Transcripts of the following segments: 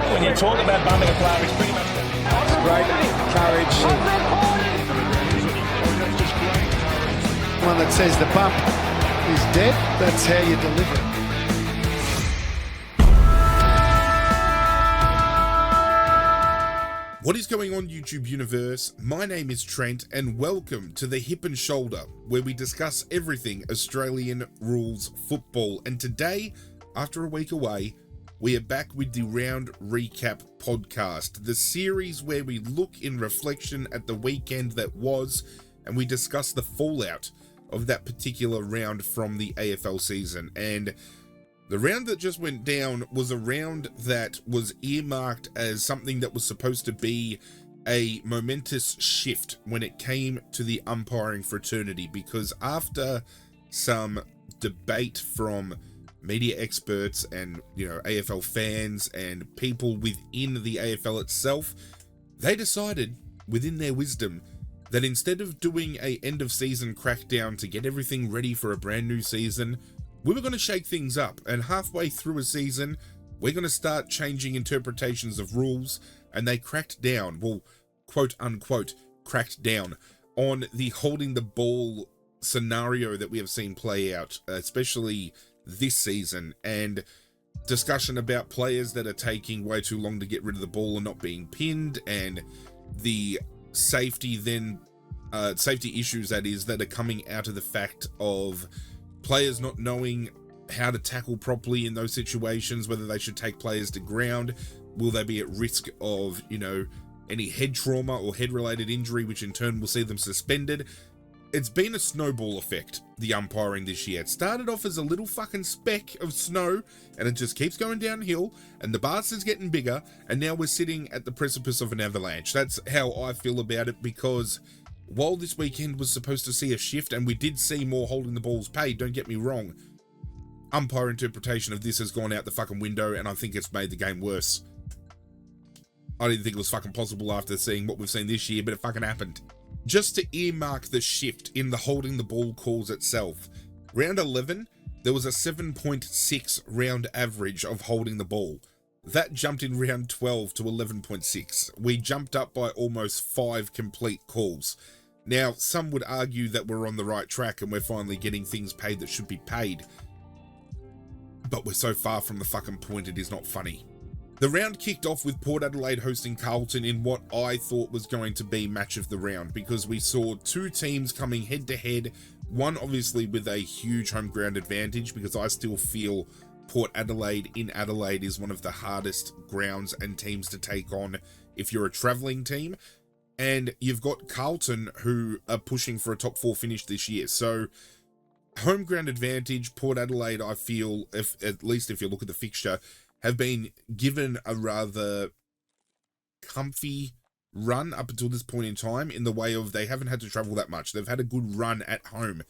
When you talk about bumping a player, it's pretty much great courage. One that says the bump is dead, that's how you deliver it. What is going on, YouTube universe? My name is Trent and welcome to the Hip and Shoulder, where we discuss everything Australian rules football. And today, after a week away, we are back with the Round Recap podcast, the series where we look in reflection at the weekend that was and we discuss the fallout of that particular round from the AFL season. And the round that just went down was a round that was earmarked as something that was supposed to be a momentous shift when it came to the umpiring fraternity, because after some debate from media experts and, AFL fans and people within the AFL itself, they decided within their wisdom that instead of doing a end of season crackdown to get everything ready for a brand new season, we were going to shake things up, and halfway through a season, we're going to start changing interpretations of rules, and they cracked down, well, quote unquote, cracked down on the holding the ball scenario that we have seen play out, especially this season, and discussion about players that are taking way too long to get rid of the ball and not being pinned, and the safety issues that are coming out of the fact of players not knowing how to tackle properly in those situations, whether they should take players to ground, will they be at risk of, any head trauma or head-related injury, which in turn will see them suspended. It's been a snowball effect, the umpiring this year. It started off as a little fucking speck of snow, and it just keeps going downhill, and the bastard's getting bigger, and now we're sitting at the precipice of an avalanche. That's how I feel about it, because while this weekend was supposed to see a shift, and we did see more holding the balls paid, don't get me wrong, umpire interpretation of this has gone out the fucking window, and I think it's made the game worse. I didn't think it was fucking possible after seeing what we've seen this year, but it fucking happened. Just to earmark the shift in the holding the ball calls itself, round 11, there was a 7.6 round average of holding the ball. That jumped in round 12 to 11.6. We jumped up by almost 5 complete calls. Now, some would argue that we're on the right track and we're finally getting things paid that should be paid. But we're so far from the fucking point, it is not funny. The round kicked off with Port Adelaide hosting Carlton in what I thought was going to be match of the round, because we saw two teams coming head to head, one obviously with a huge home ground advantage, because I still feel Port Adelaide in Adelaide is one of the hardest grounds and teams to take on if you're a travelling team. And you've got Carlton, who are pushing for a top 4 finish this year. So home ground advantage, Port Adelaide, I feel, at least if you look at the fixture, have been given a rather comfy run up until this point in time, in the way of they haven't had to travel that much. They've had a good run at home,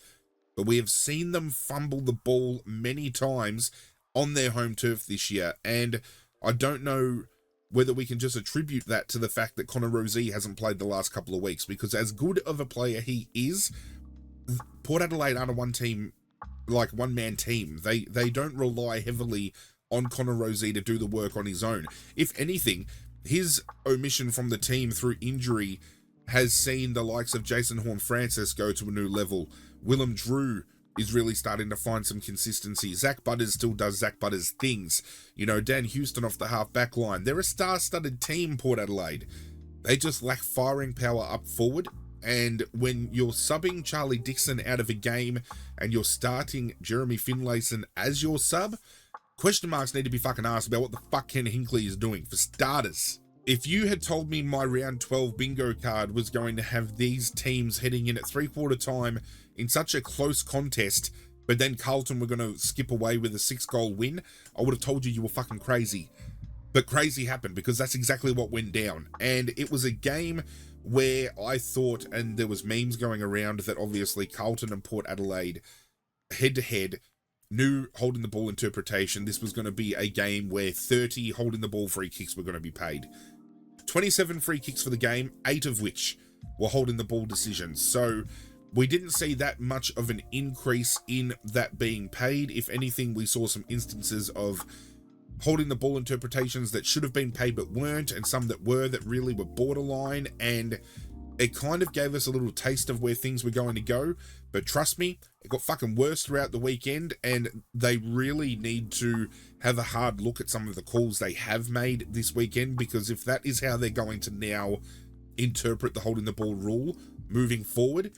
but we have seen them fumble the ball many times on their home turf this year. And I don't know whether we can just attribute that to the fact that Connor Rozee hasn't played the last couple of weeks, because as good of a player he is, Port Adelaide aren't a one-man team. They don't rely heavily on Connor Rozee to do the work on his own. If anything, his omission from the team through injury has seen the likes of Jason Horne-Francis go to a new level. Willem Drew is really starting to find some consistency. Zach Butters still does Zach Butters things. Dan Houston off the half-back line. They're a star-studded team, Port Adelaide. They just lack firing power up forward. And when you're subbing Charlie Dixon out of a game and you're starting Jeremy Finlayson as your sub, question marks need to be fucking asked about what the fuck Ken Hinkley is doing, for starters. If you had told me my round 12 bingo card was going to have these teams heading in at 3/4 time in such a close contest, but then Carlton were going to skip away with a 6-goal win, I would have told you were fucking crazy. But crazy happened, because that's exactly what went down. And it was a game where I thought, and there was memes going around, that obviously Carlton and Port Adelaide head to head, new holding the ball interpretation, this was going to be a game where 30 holding the ball free kicks were going to be paid. 27 free kicks for the game, 8 of which were holding the ball decisions. So we didn't see that much of an increase in that being paid. If anything, we saw some instances of holding the ball interpretations that should have been paid but weren't, and some that were that really were borderline, and it kind of gave us a little taste of where things were going to go. But trust me, it got fucking worse throughout the weekend, and they really need to have a hard look at some of the calls they have made this weekend, because if that is how they're going to now interpret the holding the ball rule moving forward,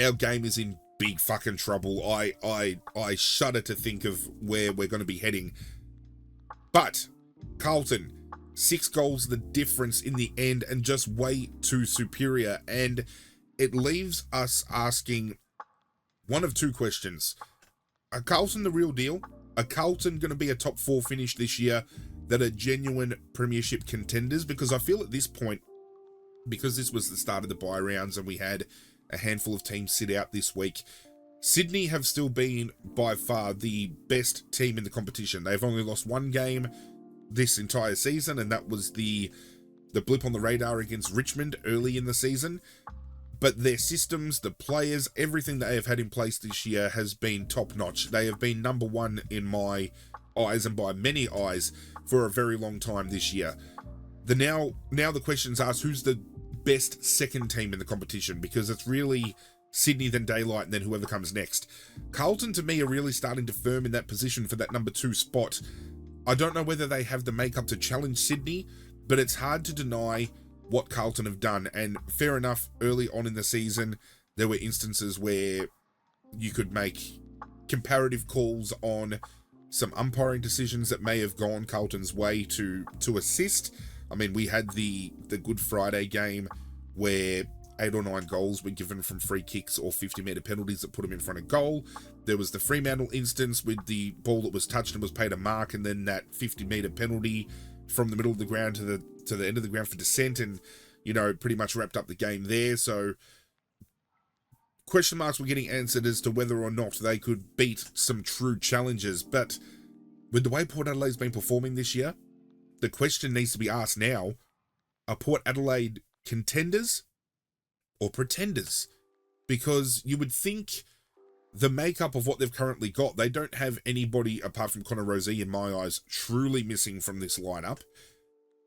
our game is in big fucking trouble. I shudder to think of where we're going to be heading. But Carlton, 6 goals the difference in the end, and just way too superior. And it leaves us asking one of two questions. Are Carlton the real deal? Are Carlton going to be a top 4 finish this year that are genuine premiership contenders? Because I feel at this point, because this was the start of the bye rounds and we had a handful of teams sit out this week, Sydney have still been by far the best team in the competition. They've only lost 1 game this entire season, and that was the blip on the radar against Richmond early in the season. But their systems, the players, everything they have had in place this year has been top-notch. They have been number 1 in my eyes, and by many eyes, for a very long time this year. Now the question's asked, who's the best second team in the competition? Because it's really Sydney, then Daylight, and then whoever comes next. Carlton, to me, are really starting to firm in that position for that number 2 spot. I don't know whether they have the makeup to challenge Sydney, but it's hard to deny what Carlton have done. And fair enough, early on in the season, there were instances where you could make comparative calls on some umpiring decisions that may have gone Carlton's way to assist. I mean, we had the Good Friday game where 8 or 9 goals were given from free kicks or 50-metre penalties that put them in front of goal. There was the Fremantle instance with the ball that was touched and was paid a mark, and then that 50-metre penalty from the middle of the ground to the end of the ground for dissent, and, you know, pretty much wrapped up the game there. So question marks were getting answered as to whether or not they could beat some true challengers. But with the way Port Adelaide's been performing this year, the question needs to be asked now, are Port Adelaide contenders or pretenders? Because you would think the makeup of what they've currently got, they don't have anybody apart from Connor Rozee, in my eyes, truly missing from this lineup.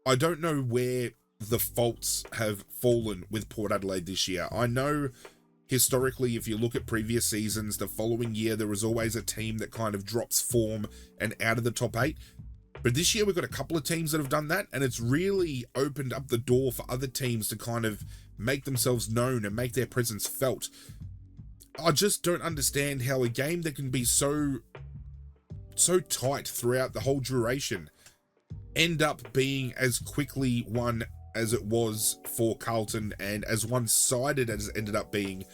I don't know where the faults have fallen with Port Adelaide this year. I know historically, if you look at previous seasons, the following year there was always a team that kind of drops form and out of the top 8. But this year we've got a couple of teams that have done that, and it's really opened up the door for other teams to kind of make themselves known and make their presence felt. I just don't understand how a game that can be so tight throughout the whole duration end up being as quickly won as it was for Carlton, and as one-sided as it ended up being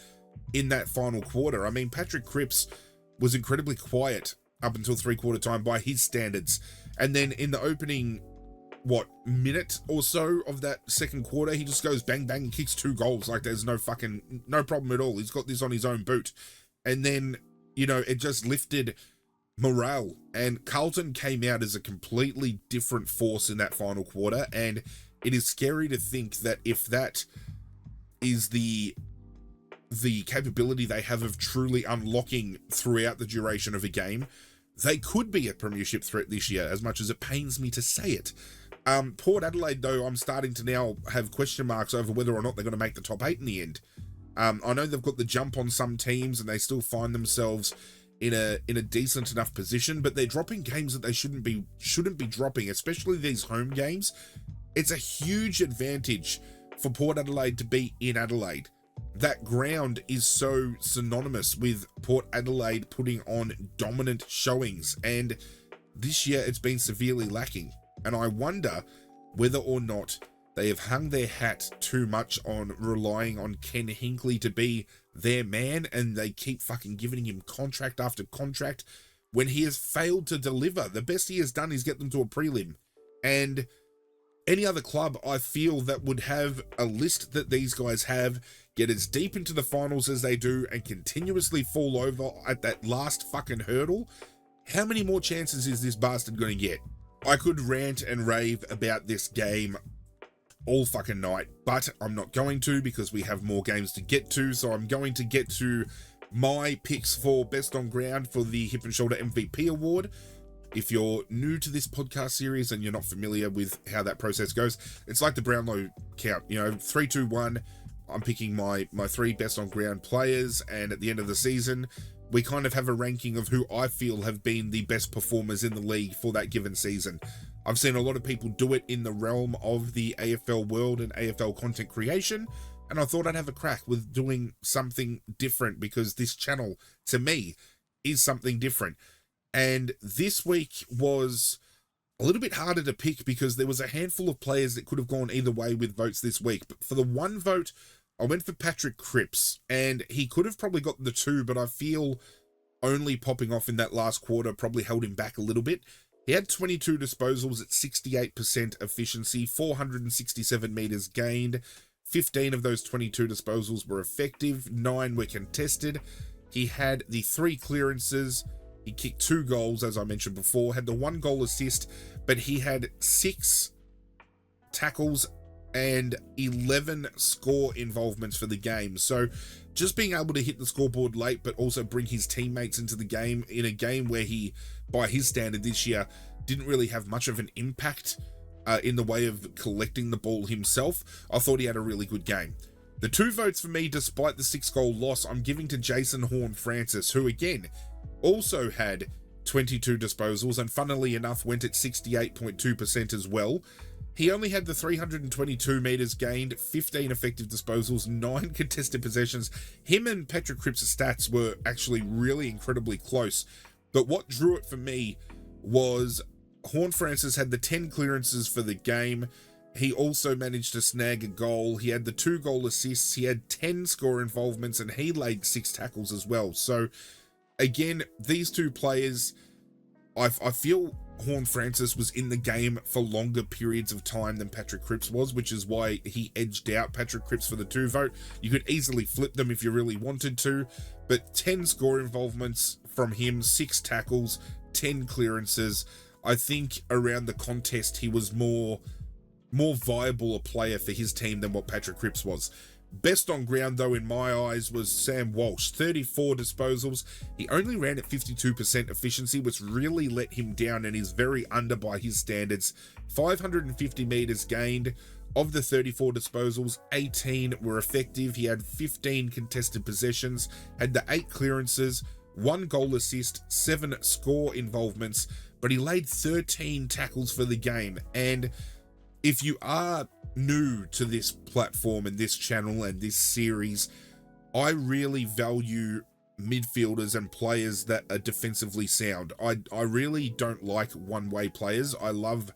in that final quarter. I mean, Patrick Cripps was incredibly quiet up until 3/4 time by his standards. And then in the opening, minute or so of that second quarter, he just goes bang, bang, and kicks 2 goals. Like, there's no problem at all. He's got this on his own boot. And then, you know, it just lifted morale. And Carlton came out as a completely different force in that final quarter. And it is scary to think that if that is the capability they have of truly unlocking throughout the duration of a game, they could be a premiership threat this year, as much as it pains me to say it. Port Adelaide, though, I'm starting to now have question marks over whether or not they're going to make the top 8 in the end. I know they've got the jump on some teams and they still find themselves in a decent enough position, but they're dropping games that they shouldn't be dropping, especially these home games. It's a huge advantage for Port Adelaide to be in Adelaide. That ground is so synonymous with Port Adelaide putting on dominant showings, and this year it's been severely lacking. And I wonder whether or not they have hung their hat too much on relying on Ken Hinkley to be their man, and they keep fucking giving him contract after contract when he has failed to deliver. The best he has done is get them to a prelim. And any other club, I feel, that would have a list that these guys have, get as deep into the finals as they do, and continuously fall over at that last fucking hurdle, how many more chances is this bastard going to get? I could rant and rave about this game all fucking night, but I'm not going to, because we have more games to get to. So I'm going to get to my picks for best on ground for the Hip and Shoulder MVP award. If you're new to this podcast series and you're not familiar with how that process goes, it's like the Brownlow count. 3, 2, 1. I'm picking my 3 best on ground players, and at the end of the season, we kind of have a ranking of who I feel have been the best performers in the league for that given season. I've seen a lot of people do it in the realm of the AFL world and AFL content creation, and I thought I'd have a crack with doing something different, because this channel, to me, is something different. And this week was a little bit harder to pick because there was a handful of players that could have gone either way with votes this week. But for the one vote, I went for Patrick Cripps, and he could have probably got the 2, but I feel only popping off in that last quarter probably held him back a little bit. He had 22 disposals at 68% efficiency, 467 meters gained. 15 of those 22 disposals were effective, 9 were contested. He had the 3 clearances. He kicked 2 goals, as I mentioned before, had the 1 goal assist, but he had 6 tackles and 11 score involvements for the game. So just being able to hit the scoreboard late, but also bring his teammates into the game in a game where he, by his standard this year, didn't really have much of an impact in the way of collecting the ball himself, I thought he had a really good game. The 2 votes for me, despite the 6-goal loss, I'm giving to Jason Horne-Francis, who again also had 22 disposals and funnily enough went at 68.2% as well. He only had the 322 meters gained, 15 effective disposals, 9 contested possessions. Him and Patrick Cripps' stats were actually really incredibly close. But what drew it for me was Horne-Francis had the 10 clearances for the game. He also managed to snag a goal. He had the 2 goal assists. He had 10 score involvements, and he laid 6 tackles as well. So again, these 2 players, I feel Horne-Francis was in the game for longer periods of time than Patrick Cripps was, which is why he edged out Patrick Cripps for the 2 vote. You could easily flip them if you really wanted to, but 10 score involvements from him, 6 tackles, 10 clearances. I think around the contest, he was more viable a player for his team than what Patrick Cripps was. Best on ground, though, in my eyes, was Sam Walsh. 34 disposals. He only ran at 52% efficiency, which really let him down and is very under by his standards. 550 meters gained. Of the 34 disposals, 18 were effective. He had 15 contested possessions, had the 8 clearances, 1 goal assist, 7 score involvements, but he laid 13 tackles for the game. And if you are new to this platform and this channel and this series, I really value midfielders and players that are defensively sound. I really don't like one-way players. I love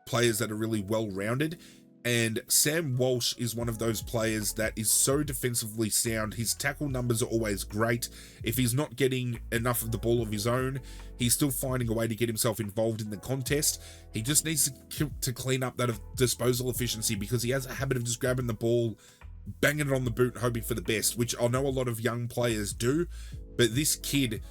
players that are really well-rounded, and Sam Walsh is one of those players that is so defensively sound. His tackle numbers are always great. If he's not getting enough of the ball of his own, he's still finding a way to get himself involved in the contest. He just needs to clean up that disposal efficiency, because he has a habit of just grabbing the ball, banging it on the boot and hoping for the best, which I know a lot of young players do, but this kid,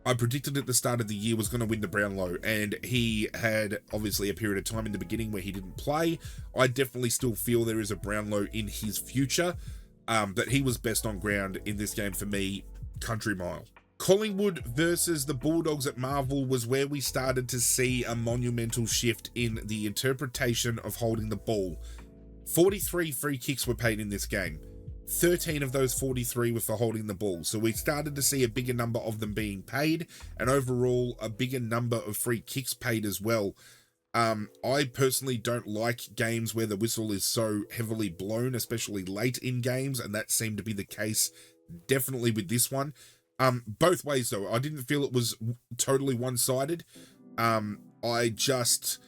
I predicted at the start of the year, was going to win the Brownlow, and he had obviously a period of time in the beginning where he didn't play. I definitely still feel there is a Brownlow in his future, but he was best on ground in this game for me, country mile. Collingwood versus the Bulldogs at Marvel was where we started to see a monumental shift in the interpretation of holding the ball. 43 free kicks were paid in this game. 13 of those 43 were for holding the ball. So we started to see a bigger number of them being paid, and overall a bigger number of free kicks paid as well. I personally don't like games where the whistle is so heavily blown, especially late in games, and that seemed to be the case definitely with this one. Both ways though, I didn't feel it was totally one-sided. I just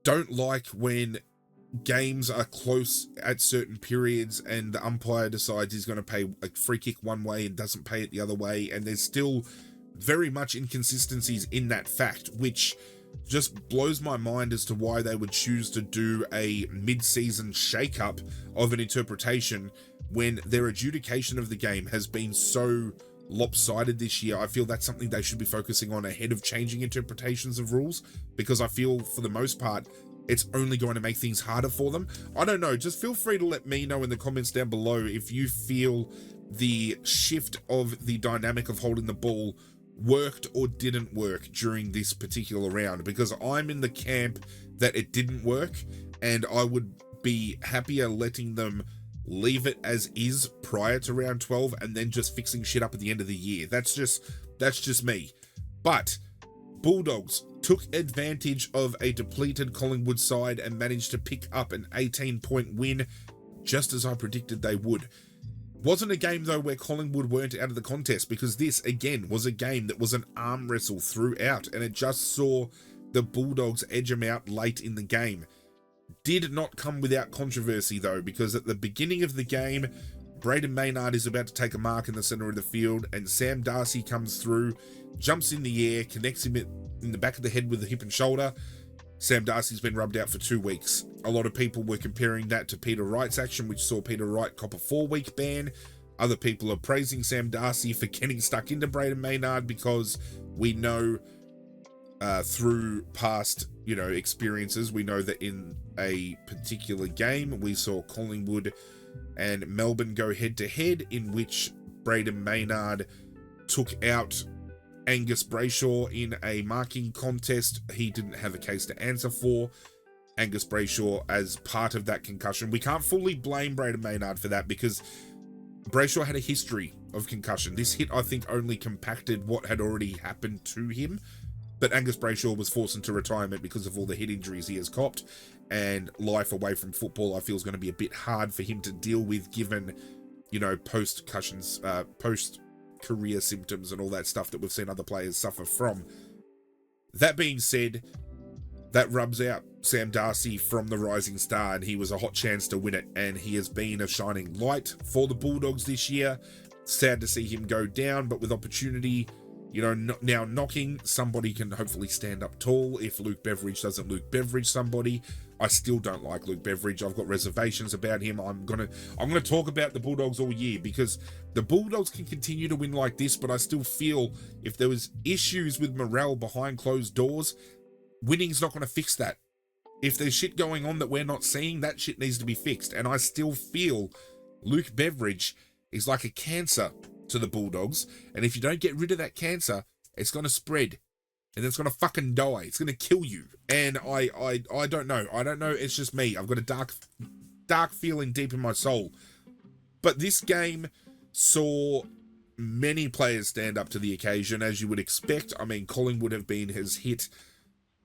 don't like when games are close at certain periods and the umpire decides he's going to pay a free kick one way and doesn't pay it the other way, and there's still very much inconsistencies in that fact, which just blows my mind as to why they would choose to do a mid-season shake-up of an interpretation when their adjudication of the game has been so lopsided this year. I feel that's something they should be focusing on ahead of changing interpretations of rules, because I feel for the most part it's only going to make things harder for them. I don't know, just feel free to let me know in the comments down below if you feel the shift of the dynamic of holding the ball worked or didn't work during this particular round, because I'm in the camp that it didn't work, and I would be happier letting them leave it as is prior to round 12 and then just fixing shit up at the end of the year. That's just me. But Bulldogs took advantage of a depleted Collingwood side and managed to pick up an 18-point win, just as I predicted they would. Wasn't a game, though, where Collingwood weren't out of the contest, because this, again, was a game that was an arm wrestle throughout, and it just saw the Bulldogs edge them out late in the game. Did not come without controversy, though, because at the beginning of the game, Brayden Maynard is about to take a mark in the centre of the field, and Sam Darcy comes through, jumps in the air, connects him in the back of the head with the hip and shoulder. Sam Darcy's been rubbed out for 2 weeks. A lot of people were comparing that to Peter Wright's action, which saw Peter Wright cop a 4-week ban. Other people are praising Sam Darcy for getting stuck into Brayden Maynard, because we know through past, experiences, we know that in a particular game, we saw Collingwood and Melbourne go head-to-head, in which Brayden Maynard took out Angus Brayshaw in a marking contest he didn't have a case to answer for. Angus Brayshaw as part of that concussion. We can't fully blame Brayden Maynard for that, because Brayshaw had a history of concussion. This hit, I think, only compacted what had already happened to him. But Angus Brayshaw was forced into retirement because of all the hit injuries he has copped, and life away from football, I feel, is going to be a bit hard for him to deal with, given, post-concussions, post-career symptoms and all that stuff that we've seen other players suffer from. That being said, that rubs out Sam Darcy from the Rising Star, and he was a hot chance to win it, and he has been a shining light for the Bulldogs this year. Sad to see him go down, but with opportunity, now knocking, somebody can hopefully stand up tall. If Luke Beveridge doesn't Luke Beveridge somebody, I still don't like Luke Beveridge. I've got reservations about him. I'm gonna talk about the Bulldogs all year, because the Bulldogs can continue to win like this, but I still feel if there was issues with morale behind closed doors, winning's not going to fix that. If there's shit going on that we're not seeing, that shit needs to be fixed. And I still feel Luke Beveridge is like a cancer to the Bulldogs, and if you don't get rid of that cancer, it's going to spread, and it's going to fucking die. It's going to kill you. And I don't know. I don't know. It's just me. I've got a dark feeling deep in my soul. But this game saw many players stand up to the occasion, as you would expect. I mean, Collingwood has hit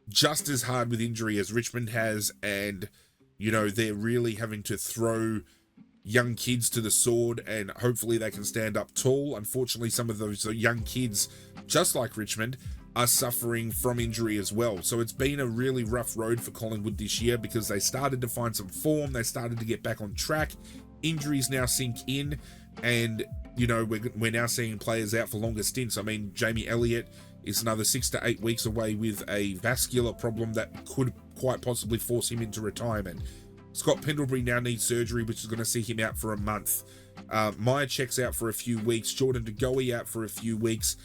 just as hard with injury as Richmond has, and, they're really having to throw young kids to the sword, and hopefully they can stand up tall. Unfortunately, some of those young kids, just like Richmond, are suffering from injury as well. So it's been a really rough road for Collingwood this year, because they started to find some form, they started to get back on track. Injuries now sink in, and we're now seeing players out for longer stints. I mean, Jamie Elliott is another 6 to 8 weeks away with a vascular problem that could quite possibly force him into retirement. Scott Pendlebury now needs surgery, which is going to see him out for a month. Myercheck's out for a few weeks. Jordan De Goey out for a few weeks.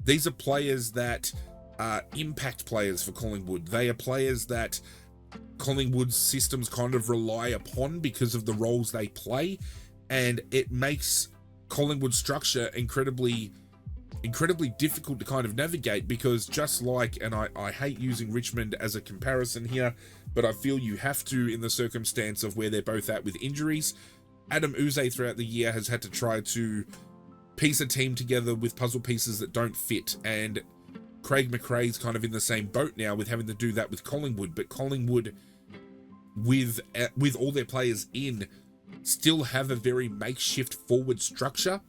These are players that are impact players for Collingwood. They are players that Collingwood's systems kind of rely upon because of the roles they play, and it makes Collingwood's structure incredibly difficult to kind of navigate, because just like, and I hate using Richmond as a comparison here, but I feel you have to in the circumstance of where they're both at with injuries. Adam Uze throughout the year has had to try to piece a team together with puzzle pieces that don't fit, and Craig McRae's kind of in the same boat now with having to do that with Collingwood. But Collingwood, with all their players in, still have a very makeshift forward structure,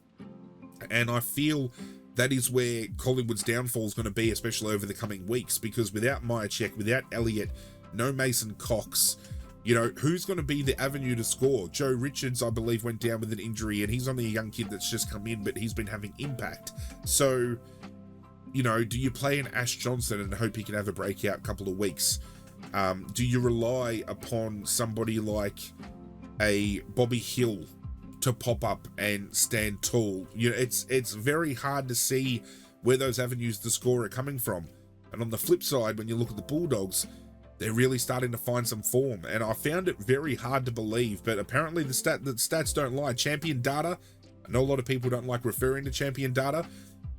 and I feel that is where Collingwood's downfall is going to be, especially over the coming weeks, because without Myercheck, without Elliott, no Mason Cox, who's going to be the avenue to score? Joe Richards, I believe, went down with an injury, and he's only a young kid that's just come in, but he's been having impact. So, do you play an Ash Johnson and hope he can have a breakout couple of weeks? Do you rely upon somebody like a Bobby Hill to pop up and stand tall? It's very hard to see where those avenues to score are coming from. And on the flip side, when you look at the Bulldogs, they're really starting to find some form, and I found it very hard to believe, but apparently the stats don't lie. Champion data, I know a lot of people don't like referring to champion data,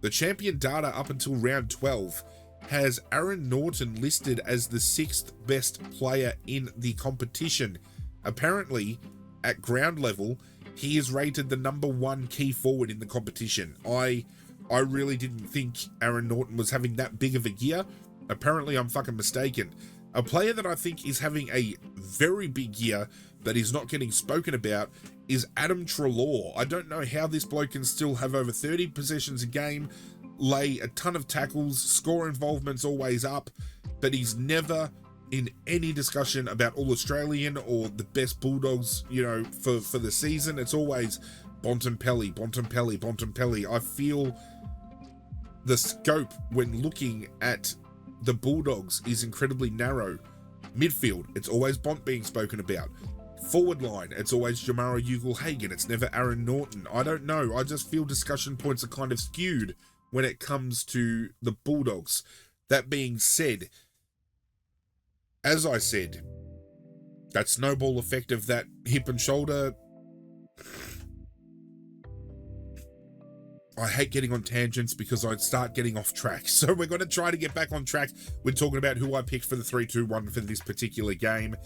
The champion data up until round 12 has Aaron Norton listed as the 6th best player in the competition. Apparently, at ground level, he is rated the number 1 key forward in the competition. I really didn't think Aaron Norton was having that big of a year. Apparently, I'm fucking mistaken. A player that I think is having a very big year that is not getting spoken about is Adam Treloar. I don't know how this bloke can still have over 30 possessions a game, lay a ton of tackles, score involvement's always up, but he's never in any discussion about All-Australian or the best Bulldogs, for the season. It's always Bontempelli. I feel the scope when looking at the Bulldogs is incredibly narrow. Midfield, it's always Bont being spoken about. Forward line, it's always Jamara Ugle-Hagan. It's never Aaron Norton. I don't know. I just feel discussion points are kind of skewed when it comes to the Bulldogs. That being said, as I said, that snowball effect of that hip and shoulder, I hate getting on tangents because I'd start getting off track. So we're going to try to get back on track. We're talking about who I picked for the 3-2-1 for this particular game.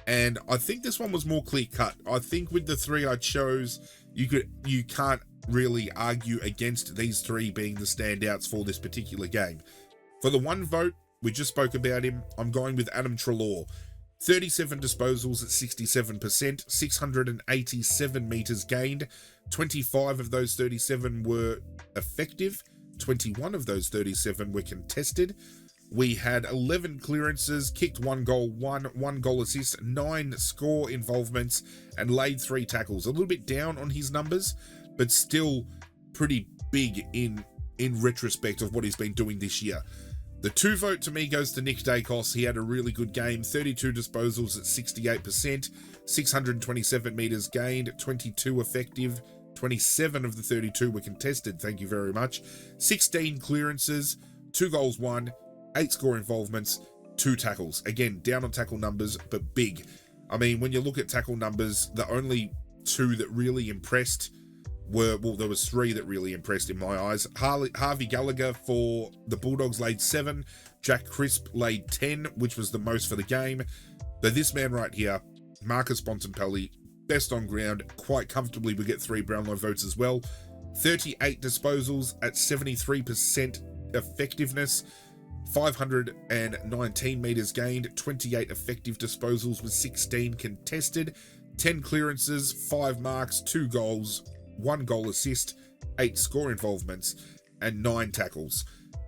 And I think this one was more clear-cut. I think with the 3 I chose, you can't really argue against these 3 being the standouts for this particular game. For the 1 vote, we just spoke about him. I'm going with Adam Treloar. 37 disposals at 67%, 687 metres gained. 25 of those 37 were effective. 21 of those 37 were contested. We had 11 clearances, kicked 1 goal, 1 goal assist, 9 score involvements, and laid 3 tackles. A little bit down on his numbers, but still pretty big in retrospect of what he's been doing this year. The 2 vote to me goes to Nick Dacos. He had a really good game, 32 disposals at 68%, 627 metres gained, 22 effective, 27 of the 32 were contested, thank you very much, 16 clearances, 2 goals, 1, 8 score involvements, 2 tackles. Again, down on tackle numbers, but big. I mean, when you look at tackle numbers, the only 2 that really impressed there was 3 that really impressed in my eyes. Harvey Gallagher for the Bulldogs laid 7. Jack Crisp laid 10, which was the most for the game. But this man right here, Marcus Bontempelli, best on ground, quite comfortably we get 3 Brownlow votes as well. 38 disposals at 73% effectiveness. 519 metres gained, 28 effective disposals with 16 contested, 10 clearances, 5 marks, 2 goals, 1 goal assist, 8 score involvements, and 9 tackles.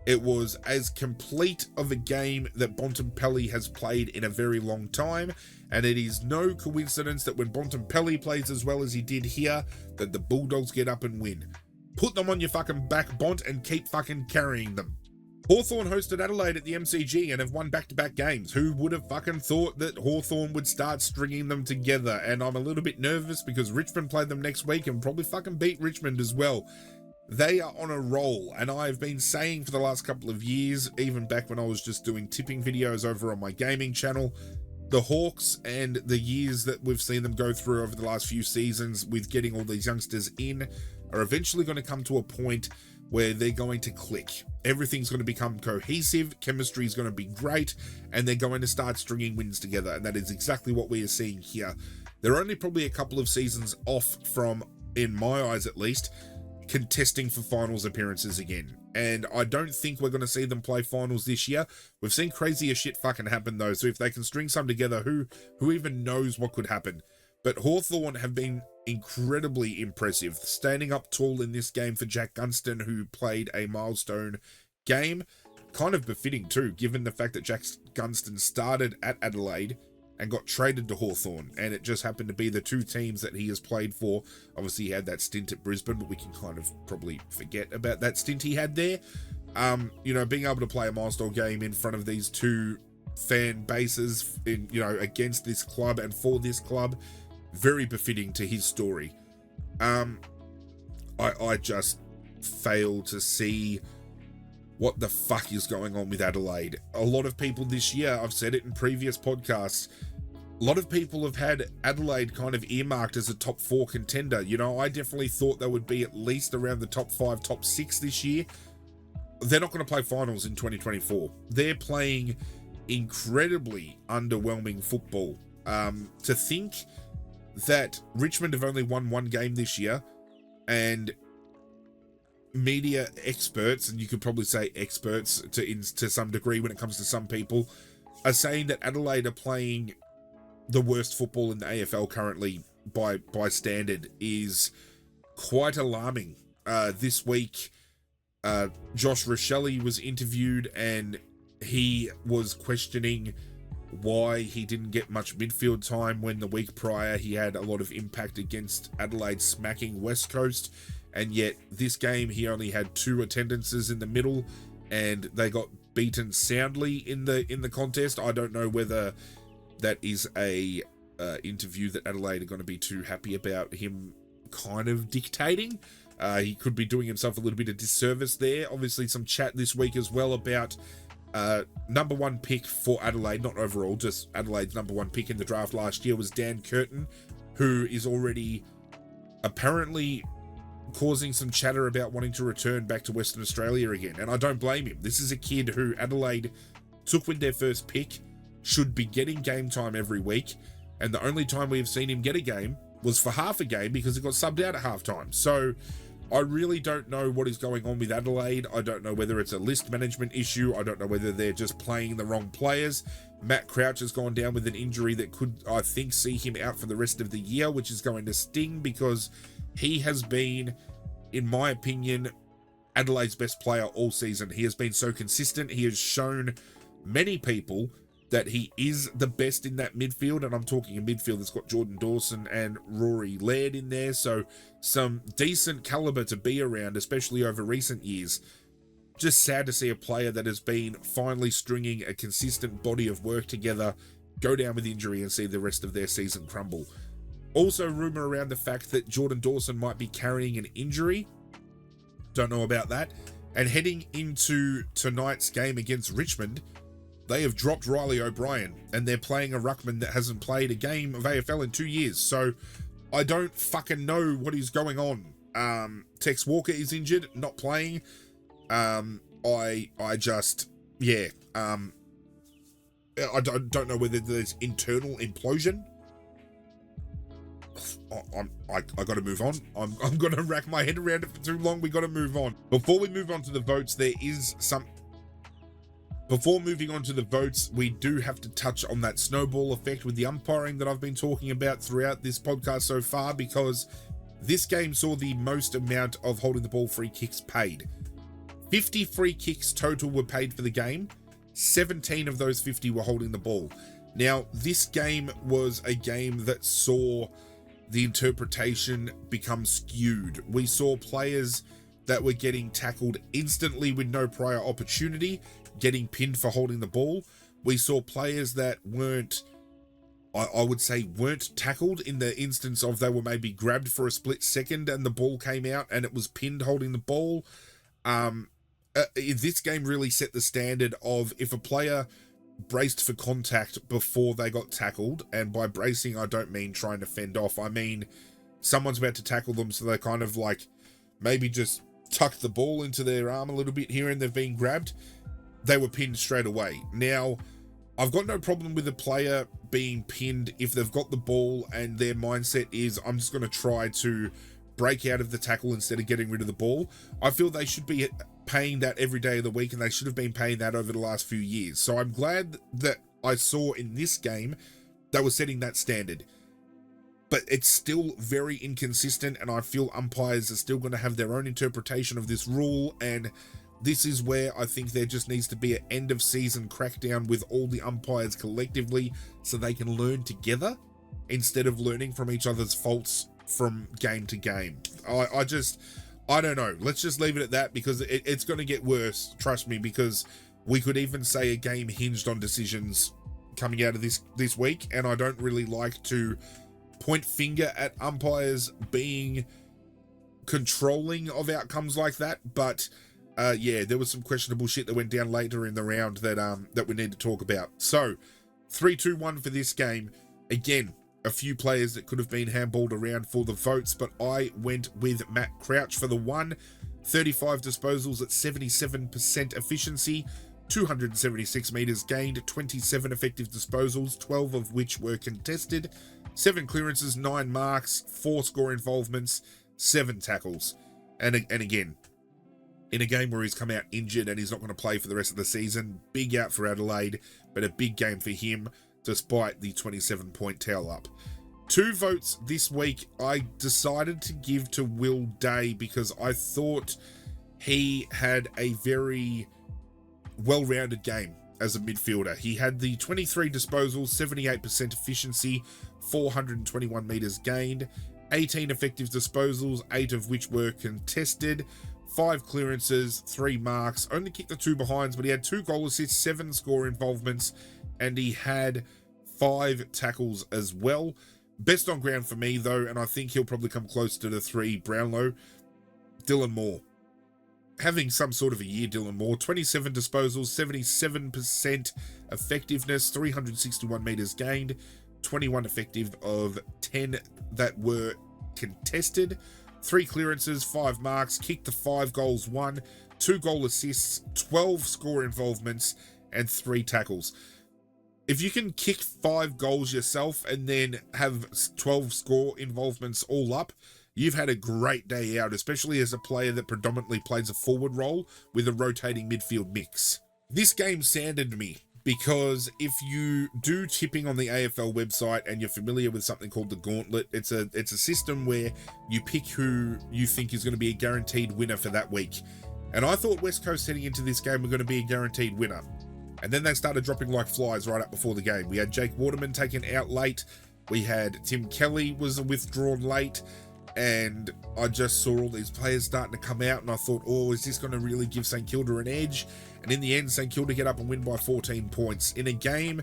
It was as complete of a game that Bontempelli has played in a very long time, and it is no coincidence that when Bontempelli plays as well as he did here, that the Bulldogs get up and win. Put them on your fucking back, Bont, and keep fucking carrying them. Hawthorn hosted Adelaide at the MCG and have won back-to-back games. Who would have fucking thought that Hawthorn would start stringing them together? And I'm a little bit nervous because Richmond play them next week and probably fucking beat Richmond as well. They are on a roll, and I've been saying for the last couple of years, even back when I was just doing tipping videos over on my gaming channel, the Hawks and the years that we've seen them go through over the last few seasons with getting all these youngsters in are eventually going to come to a point where they're going to click. Everything's going to become cohesive, chemistry is going to be great, and they're going to start stringing wins together, and that is exactly what we are seeing here. They're only probably a couple of seasons off from, in my eyes at least, contesting for finals appearances again. And I don't think we're going to see them play finals this year. We've seen crazier shit fucking happen though, so if they can string some together, who even knows what could happen. But Hawthorn have been incredibly impressive, standing up tall in this game for Jack Gunston, who played a milestone game. Kind of befitting too, given the fact that Jack Gunston started at Adelaide and got traded to Hawthorn, and it just happened to be the 2 teams that he has played for. Obviously, he had that stint at Brisbane, but we can kind of probably forget about that stint he had there. Being able to play a milestone game in front of these 2 fan bases, against this club and for this club, very befitting to his story. I just fail to see what the fuck is going on with Adelaide. A lot of people this year, I've said it in previous podcasts, a lot of people have had Adelaide kind of earmarked as a top 4 contender. You know, I definitely thought they would be at least around the top 5, top 6 this year. They're not going to play finals in 2024. They're playing incredibly underwhelming football. To think that Richmond have only won 1 game this year, and media experts, and you could probably say experts to some degree when it comes to some people, are saying that Adelaide are playing the worst football in the AFL currently by standard, is quite alarming. This week, Josh Rochelle was interviewed, and he was questioning why he didn't get much midfield time when the week prior he had a lot of impact against Adelaide smacking West Coast, and yet this game he only had 2 attendances in the middle, and they got beaten soundly in the contest. I don't know whether that is a interview that Adelaide are going to be too happy about him kind of dictating. He could be doing himself a little bit of disservice there. Obviously some chat this week as well about number 1 pick for Adelaide, not overall, just Adelaide's number 1 pick in the draft last year was Dan Curtin, who is already apparently causing some chatter about wanting to return back to Western Australia again, and I don't blame him. This is a kid who Adelaide took with their first pick, should be getting game time every week, and the only time we've seen him get a game was for half a game because he got subbed out at halftime. So I really don't know what is going on with Adelaide. I don't know whether it's a list management issue. I don't know whether they're just playing the wrong players. Matt Crouch has gone down with an injury that could, I think, see him out for the rest of the year, which is going to sting because he has been, in my opinion, Adelaide's best player all season. He has been so consistent. He has shown many people that he is the best in that midfield, and I'm talking a midfield that's got Jordan Dawson and Rory Laird in there, so some decent caliber to be around, especially over recent years. Just sad to see a player that has been finally stringing a consistent body of work together go down with injury and see the rest of their season crumble. Also, rumour around the fact that Jordan Dawson might be carrying an injury. Don't know about that. And heading into tonight's game against Richmond, they have dropped Riley O'Brien, and they're playing a ruckman that hasn't played a game of AFL in 2 years. So I don't fucking know what is going on. Tex Walker is injured, not playing. I don't know whether there's internal implosion. I got to move on. I'm going to rack my head around it for too long. We got to move on. Before we move on to the votes, Before moving on to the votes, we do have to touch on that snowball effect with the umpiring that I've been talking about throughout this podcast so far, because this game saw the most amount of holding the ball free kicks paid. 50 free kicks total were paid for the game. 17 of those 50 were holding the ball. Now, this game was a game that saw the interpretation become skewed. We saw players that were getting tackled instantly with no prior opportunity, getting pinned for holding the ball. We saw players that weren't tackled in the instance of they were maybe grabbed for a split second and the ball came out and it was pinned holding the ball. This game really set the standard of if a player braced for contact before they got tackled, and by bracing I don't mean trying to fend off, I mean someone's about to tackle them, so they kind of like maybe just tuck the ball into their arm a little bit here and they've been grabbed, they were pinned straight away. Now, I've got no problem with a player being pinned if they've got the ball and their mindset is, I'm just going to try to break out of the tackle instead of getting rid of the ball. I feel they should be paying that every day of the week, and they should have been paying that over the last few years. So I'm glad that I saw in this game that was setting that standard. But it's still very inconsistent, and I feel umpires are still going to have their own interpretation of this rule, and this is where I think there just needs to be an end of season crackdown with all the umpires collectively so they can learn together instead of learning from each other's faults from game to game. I don't know. Let's just leave it at that, because it's going to get worse, trust me, because we could even say a game hinged on decisions coming out of this week, and I don't really like to point finger at umpires being controlling of outcomes like that, but yeah, there was some questionable shit that went down later in the round that we need to talk about. So 3-2-1 for this game. Again, a few players that could have been handballed around for the votes, but I went with Matt Crouch for the one. 35 disposals at 77% efficiency, 276 metres gained, 27 effective disposals, 12 of which were contested, 7 clearances, 9 marks, 4 score involvements, 7 tackles. And again, in a game where he's come out injured and he's not going to play for the rest of the season, big out for Adelaide, but a big game for him despite the 27-point towel up. 2 votes this week I decided to give to Will Day because I thought he had a very well-rounded game as a midfielder. He had the 23 disposals, 78% efficiency, 421 metres gained, 18 effective disposals, 8 of which were contested, 5 clearances, 3 marks, only kicked the 2 behinds, but he had 2 goal assists, 7 score involvements, and he had 5 tackles as well. Best on ground for me, though, and I think he'll probably come close to the 3 Brownlow, Dylan Moore. Having some sort of a year, Dylan Moore. 27 disposals, 77% effectiveness, 361 metres gained, 21 effective of 10 that were contested, 3 clearances, 5 marks, kicked to 5 goals, 1, 2 goal assists, 12 score involvements, and 3 tackles. If you can kick 5 goals yourself and then have 12 score involvements all up, you've had a great day out, especially as a player that predominantly plays a forward role with a rotating midfield mix. This game sanded me because if you do tipping on the AFL website and you're familiar with something called the Gauntlet, it's a system where you pick who you think is going to be a guaranteed winner for that week. And I thought West Coast heading into this game were going to be a guaranteed winner. And then they started dropping like flies right up before the game. We had Jake Waterman taken out late. We had Tim Kelly was withdrawn late. And I just saw all these players starting to come out, and I thought, oh, is this going to really give St Kilda an edge? And in the end, St Kilda get up and win by 14 points in a game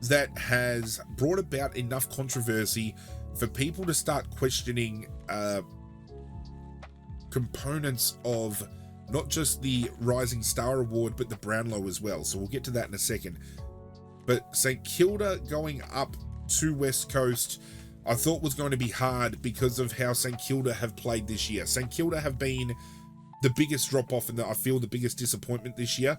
that has brought about enough controversy for people to start questioning components of not just the Rising Star Award, but the Brownlow as well. So we'll get to that in a second. But St Kilda going up to West Coast, I thought was going to be hard because of how St Kilda have played this year. St Kilda have been the biggest drop-off and I feel the biggest disappointment this year.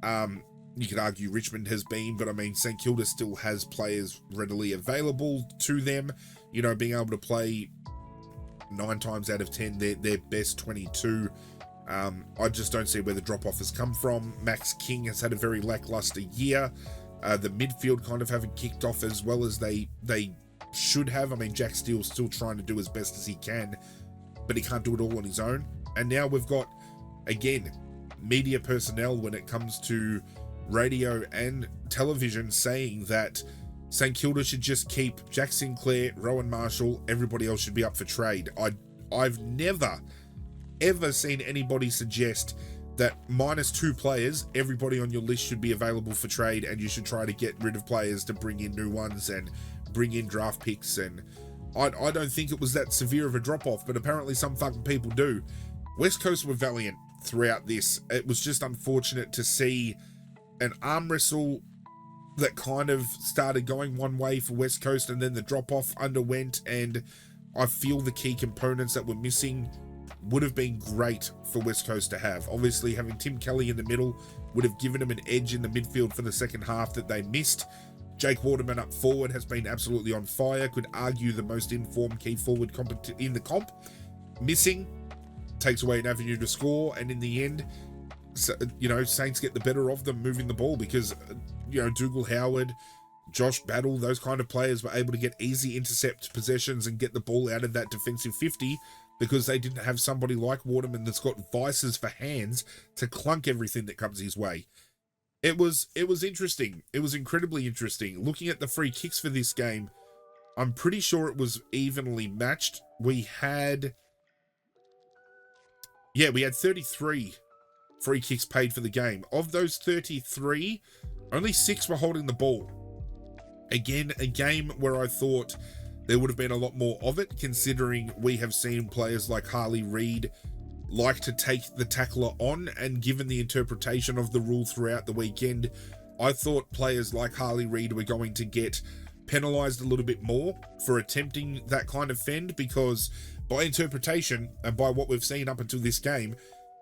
You could argue Richmond has been, but I mean, St Kilda still has players readily available to them. You know, being able to play 9 times out of 10, their best 22. I just don't see where the drop-off has come from. Max King has had a very lackluster year. The midfield kind of haven't kicked off as well as they should have. I mean, Jack Steele's still trying to do as best as he can, but he can't do it all on his own. And now we've got, again, media personnel when it comes to radio and television saying that St Kilda should just keep Jack Sinclair, Rowan Marshall, everybody else should be up for trade. I've never, ever seen anybody suggest that minus 2 players, everybody on your list should be available for trade and you should try to get rid of players to bring in new ones and bring in draft picks. And I don't think it was that severe of a drop-off, but apparently some fucking people do. West Coast were valiant throughout this. It was just unfortunate to see an arm wrestle that kind of started going one way for West Coast and then the drop-off underwent, and I feel the key components that were missing would have been great for West Coast to have. Obviously, having Tim Kelly in the middle would have given them an edge in the midfield for the second half that they missed. Jake Waterman up forward has been absolutely on fire. Could argue the most informed key forward in the comp. Missing takes away an avenue to score, and in the end, you know, Saints get the better of them moving the ball because, you know, Dougal Howard, Josh Battle, those kind of players were able to get easy intercept possessions and get the ball out of that defensive 50 because they didn't have somebody like Waterman that's got vices for hands to clunk everything that comes his way. It was interesting. It was incredibly interesting. Looking at the free kicks for this game, I'm pretty sure it was evenly matched. We had 33 free kicks paid for the game. Of those 33, only 6 were holding the ball. Again, a game where I thought there would have been a lot more of it, considering we have seen players like Harley Reid like to take the tackler on, and given the interpretation of the rule throughout the weekend, I thought players like Harley Reid were going to get penalised a little bit more for attempting that kind of fend, because by interpretation and by what we've seen up until this game,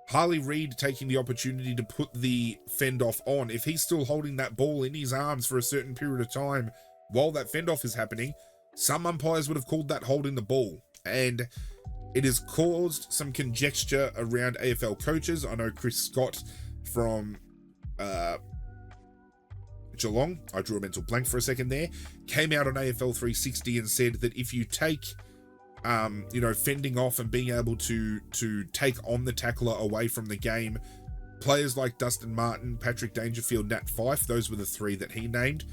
Harley Reid taking the opportunity to put the fend off on, if he's still holding that ball in his arms for a certain period of time while that fend off is happening, some umpires would have called that holding the ball. And it has caused some conjecture around AFL coaches. I know Chris Scott from Geelong, I drew a mental blank for a second there, came out on AFL 360 and said that if you take fending off and being able to take on the tackler away from the game, players like Dustin Martin, Patrick Dangerfield, Nat Fyfe, those were the three that he named,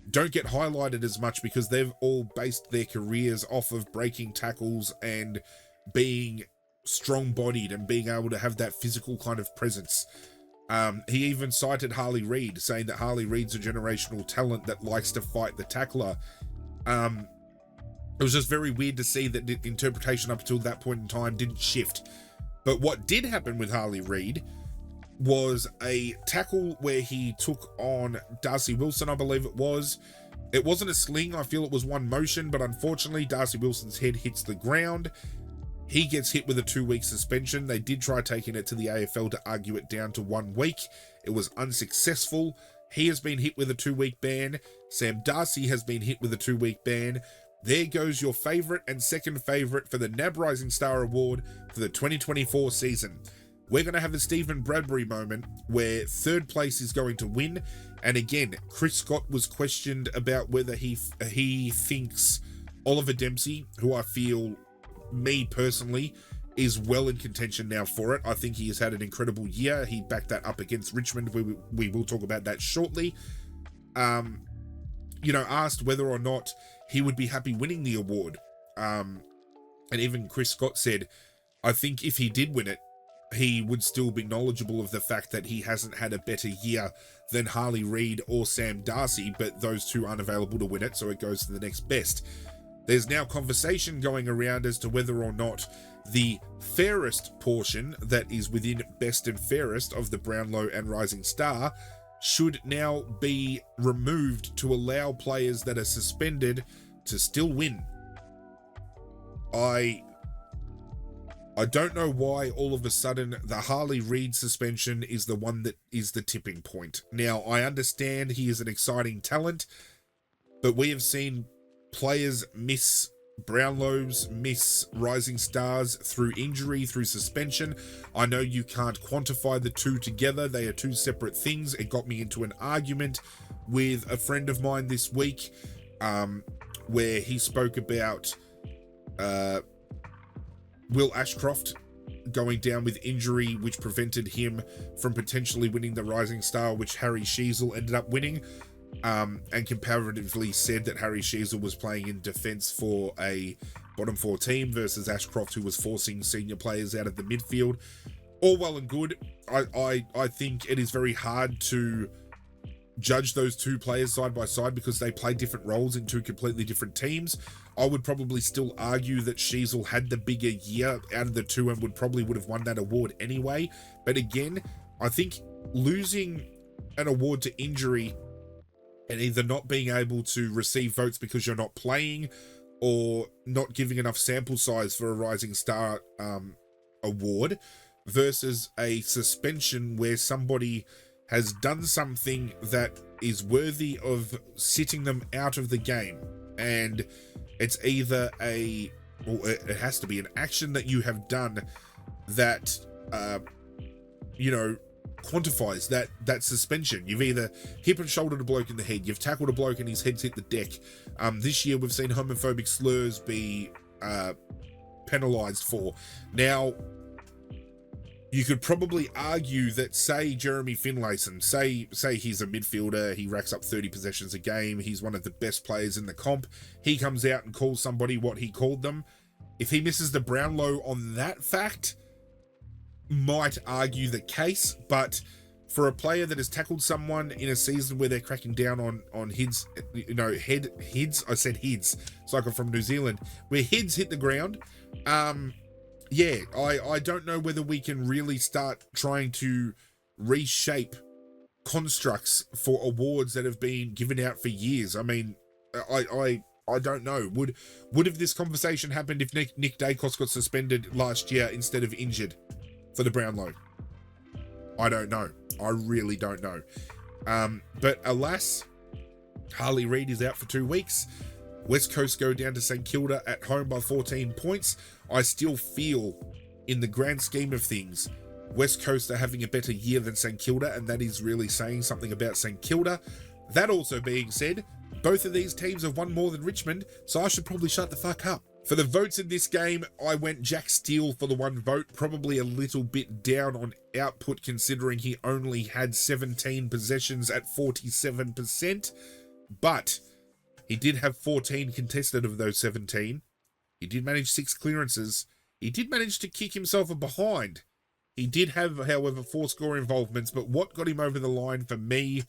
don't get highlighted as much because they've all based their careers off of breaking tackles and being strong-bodied and being able to have that physical kind of presence. He even cited Harley Reid, saying that Harley Reid's a generational talent that likes to fight the tackler. It was just very weird to see that the interpretation up until that point in time didn't shift. But what did happen with Harley Reid was a tackle where he took on Darcy Wilson, I believe it was. It wasn't a sling, I feel it was one motion, but unfortunately Darcy Wilson's head hits the ground. He gets hit with a 2-week suspension. They did try taking it to the AFL to argue it down to 1 week. It was unsuccessful. He has been hit with a 2-week ban. Sam Darcy has been hit with a 2-week ban. There goes your favourite and second favourite for the NAB Rising Star Award for the 2024 season. We're going to have a Stephen Bradbury moment where third place is going to win. And again, Chris Scott was questioned about whether he thinks Oliver Dempsey, who I feel, me personally, is well in contention now for it. I think he has had an incredible year. He backed that up against Richmond. We will talk about that shortly. Asked whether or not he would be happy winning the award. And even Chris Scott said, I think if he did win it, he would still be knowledgeable of the fact that he hasn't had a better year than Harley Reid or Sam Darcy, but those two aren't available to win it, so it goes to the next best. There's now conversation going around as to whether or not the fairest portion that is within best and fairest of the Brownlow and Rising Star should now be removed to allow players that are suspended to still win. I don't know why all of a sudden the Harley Reid suspension is the one that is the tipping point. Now, I understand he is an exciting talent, but we have seen players miss Brownlows, miss Rising Stars through injury, through suspension. I know you can't quantify the two together. They are two separate things. It got me into an argument with a friend of mine this week where he spoke about Will Ashcroft going down with injury, which prevented him from potentially winning the Rising Star, which Harry Sheezel ended up winning. And comparatively said that Harry Sheezel was playing in defence for a bottom 4 team versus Ashcroft, who was forcing senior players out of the midfield. All well and good. I think it is very hard to judge those two players side by side because they play different roles in two completely different teams. I would probably still argue that Sheezel had the bigger year out of the two and would have won that award anyway. But again, I think losing an award to injury and either not being able to receive votes because you're not playing or not giving enough sample size for a Rising Star award versus a suspension where somebody has done something that is worthy of sitting them out of the game. And it's either it has to be an action that you have done that, quantifies that suspension. You've either hip and shouldered a bloke in the head, you've tackled a bloke and his head's hit the deck. This year we've seen homophobic slurs be penalised for. Now, you could probably argue that, say, Jeremy Finlayson, say he's a midfielder, he racks up 30 possessions a game, he's one of the best players in the comp, he comes out and calls somebody what he called them. If he misses the Brownlow on that fact, might argue the case, but for a player that has tackled someone in a season where they're cracking down on heads, I said heads, it's like I'm from New Zealand, where heads hit the ground, I don't know whether we can really start trying to reshape constructs for awards that have been given out for years. I mean, I don't know. Would have this conversation happened if Nick Dacos got suspended last year instead of injured for the Brownlow? I don't know. I really don't know. But alas, Harley Reid is out for 2 weeks. West Coast go down to St Kilda at home by 14 points. I still feel, in the grand scheme of things, West Coast are having a better year than St Kilda, and that is really saying something about St Kilda. That also being said, both of these teams have won more than Richmond, so I should probably shut the fuck up. For the votes in this game, I went Jack Steele for the 1 vote, probably a little bit down on output considering he only had 17 possessions at 47%, but he did have 14 contested of those 17. He did manage 6 clearances. He did manage to kick himself a behind. He did have, however, 4 score involvements, but what got him over the line for me,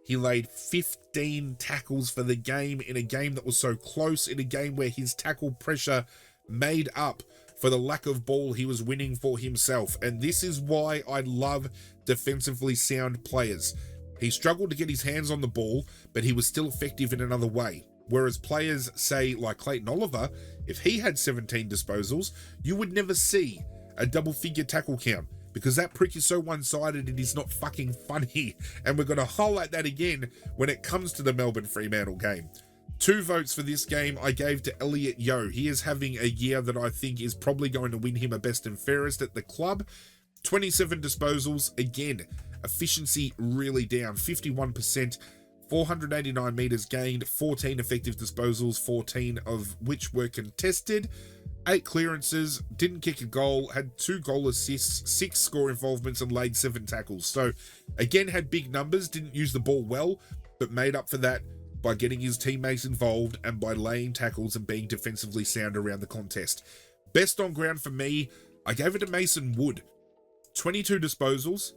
he laid 15 tackles for the game in a game that was so close, in a game where his tackle pressure made up for the lack of ball he was winning for himself. And this is why I love defensively sound players. He struggled to get his hands on the ball, but he was still effective in another way. Whereas players, say, like Clayton Oliver, if he had 17 disposals, you would never see a double-figure tackle count, because that prick is so one-sided it is not fucking funny. And we're going to highlight that again when it comes to the Melbourne Fremantle game. 2 votes for this game I gave to Elliot Yeo. He is having a year that I think is probably going to win him a best and fairest at the club. 27 disposals, again, efficiency really down, 51%, 489 metres gained, 14 effective disposals, 14 of which were contested. 8 clearances, didn't kick a goal, had 2 goal assists, 6 score involvements, and laid 7 tackles. So, again, had big numbers, didn't use the ball well, but made up for that by getting his teammates involved and by laying tackles and being defensively sound around the contest. Best on ground for me, I gave it to Mason Wood. 22 disposals,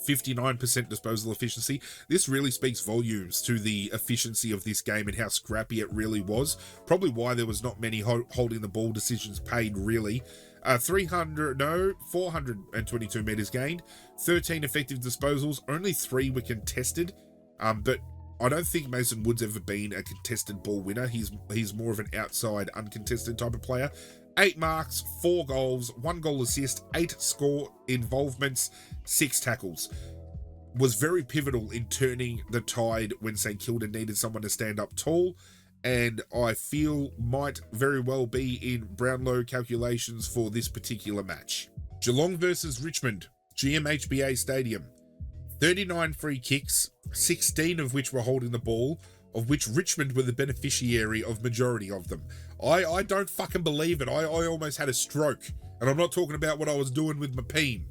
59% disposal efficiency. This really speaks volumes to the efficiency of this game and how scrappy it really was. Probably why there was not many holding the ball decisions paid, really. 422 metres gained, 13 effective disposals, only 3 were contested, but I don't think Mason Wood's ever been a contested ball winner. He's more of an outside, uncontested type of player. 8 marks, 4 goals, 1 goal assist, 8 score involvements, 6 tackles. Was very pivotal in turning the tide when St Kilda needed someone to stand up tall, and I feel might very well be in Brownlow calculations for this particular match. Geelong versus Richmond, GMHBA Stadium. 39 free kicks, 16 of which were holding the ball, of which Richmond were the beneficiary of majority of them. I don't fucking believe it. I almost had a stroke. And I'm not talking about what I was doing with my peen.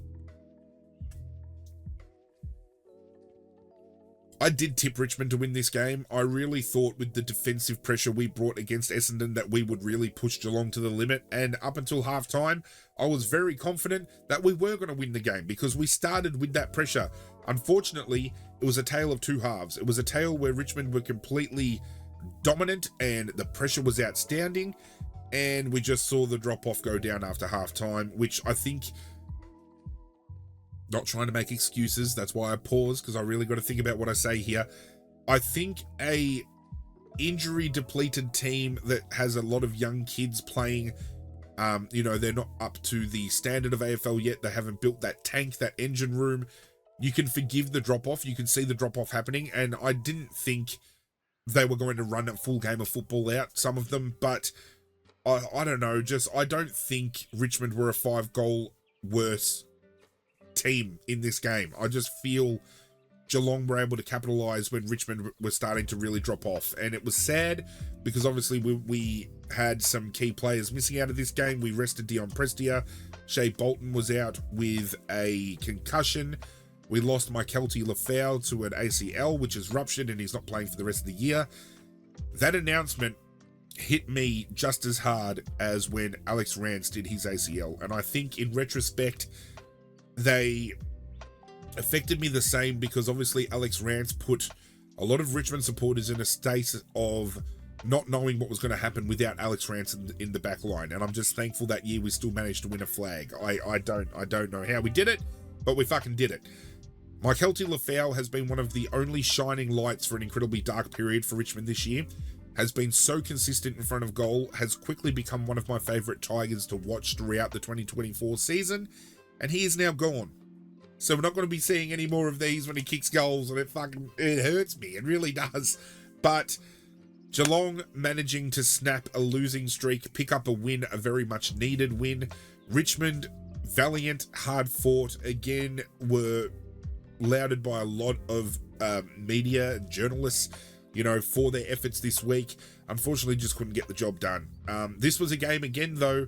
I did tip Richmond to win this game. I really thought with the defensive pressure we brought against Essendon that we would really push Geelong to the limit. And up until half-time, I was very confident that we were going to win the game because we started with that pressure. Unfortunately, it was a tale of 2 halves. It was a tale where Richmond were completely dominant and the pressure was outstanding, and we just saw the drop-off go down after half-time, which I think, not trying to make excuses, that's why I pause, because I really got to think about what I say here. I think a injury-depleted team that has a lot of young kids playing, they're not up to the standard of AFL yet. They haven't built that tank, that engine room. You can forgive the drop-off. You can see the drop-off happening, and I didn't think they were going to run a full game of football out, some of them, but I don't know, I don't think Richmond were a 5-goal worse team in this game. I just feel Geelong were able to capitalise when Richmond was starting to really drop off, and it was sad because obviously we had some key players missing out of this game. We rested Dion Prestia. Shea Bolton was out with a concussion. We lost Mykelti Lafau to an ACL, which is ruptured, and he's not playing for the rest of the year. That announcement hit me just as hard as when Alex Rance did his ACL, and I think in retrospect, they affected me the same because obviously Alex Rance put a lot of Richmond supporters in a state of not knowing what was going to happen without Alex Rance in the back line, and I'm just thankful that year we still managed to win a flag. I don't know how we did it, but we fucking did it. Mykelti Lafau has been one of the only shining lights for an incredibly dark period for Richmond this year. has been so consistent in front of goal, has quickly become one of my favourite Tigers to watch throughout the 2024 season, and he is now gone. So we're not going to be seeing any more of these when he kicks goals, and it hurts me. It really does. But Geelong managing to snap a losing streak, pick up a win, a very much needed win. Richmond, valiant, hard fought, again, were lauded by a lot of media and journalists, for their efforts this week. Unfortunately, just couldn't get the job done. This was a game again, though,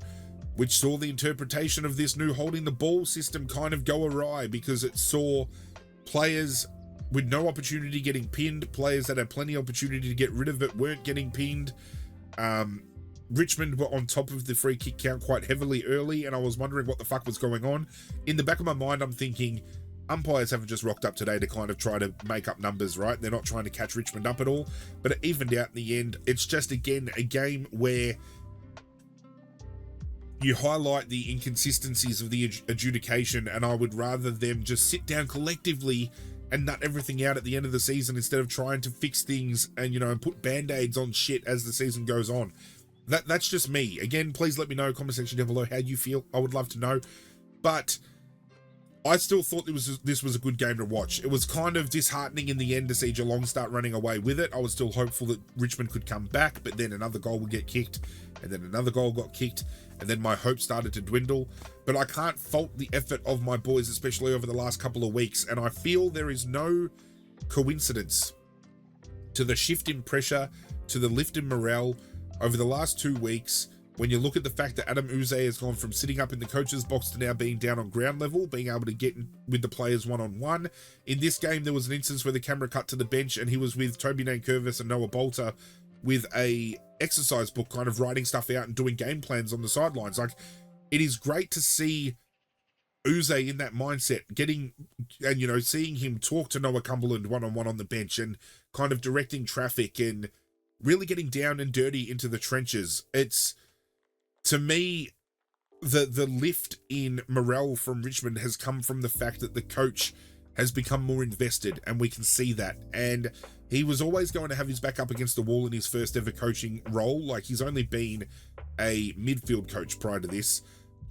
which saw the interpretation of this new holding the ball system kind of go awry, because it saw players with no opportunity getting pinned, players that had plenty of opportunity to get rid of it weren't getting pinned. Richmond were on top of the free kick count quite heavily early, and I was wondering what the fuck was going on. In the back of my mind, I'm thinking, umpires haven't just rocked up today to kind of try to make up numbers, right? They're not trying to catch Richmond up at all, but it evened out in the end. It's just, again, a game where you highlight the inconsistencies of the adjudication, and I would rather them just sit down collectively and nut everything out at the end of the season instead of trying to fix things and, and put band-aids on shit as the season goes on. That's just me. Again, please let me know in the comment section down below how you feel. I would love to know. But I still thought this was a good game to watch. It was kind of disheartening in the end to see Geelong start running away with it. I was still hopeful that Richmond could come back, but then another goal would get kicked, and then another goal got kicked, and then my hope started to dwindle. But I can't fault the effort of my boys, especially over the last couple of weeks, and I feel there is no coincidence to the shift in pressure, to the lift in morale over the last 2 weeks, when you look at the fact that Adam Uze has gone from sitting up in the coach's box to now being down on ground level, being able to get with the players one-on-one. In this game, there was an instance where the camera cut to the bench and he was with Toby Nankervis and Noah Bolter with a exercise book, kind of writing stuff out and doing game plans on the sidelines. Like, it is great to see Uze in that mindset, getting and, seeing him talk to Noah Cumberland one-on-one on the bench and kind of directing traffic and really getting down and dirty into the trenches. It's, to me, the lift in morale from Richmond has come from the fact that the coach has become more invested, and we can see that. And he was always going to have his back up against the wall in his first ever coaching role. Like, he's only been a midfield coach prior to this.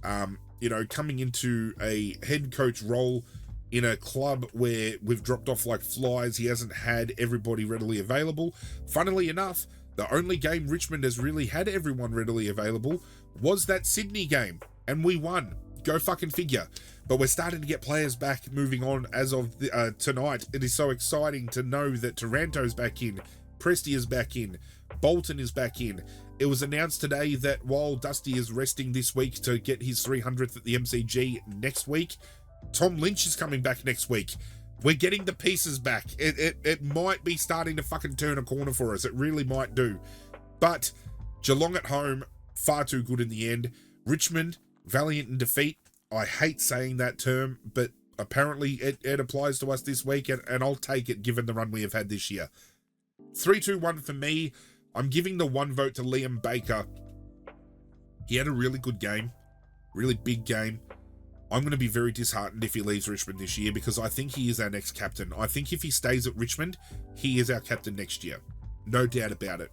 Coming into a head coach role in a club where we've dropped off like flies, he hasn't had everybody readily available. Funnily enough, the only game Richmond has really had everyone readily available was that Sydney game, and we won. Go fucking figure. But we're starting to get players back moving on as of tonight. It is so exciting to know that Taranto's back in, Presti is back in, Bolton is back in. It was announced today that while Dusty is resting this week to get his 300th at the MCG next week, Tom Lynch is coming back next week. We're getting the pieces back. It might be starting to fucking turn a corner for us. It really might do. But Geelong at home, far too good in the end. Richmond, valiant in defeat. I hate saying that term, but apparently it applies to us this week, and I'll take it given the run we have had this year. 3-2-1 for me. I'm giving the one vote to Liam Baker. He had a really good game, really big game. I'm going to be very disheartened if he leaves Richmond this year, because I think he is our next captain. I think if he stays at Richmond, he is our captain next year. No doubt about it.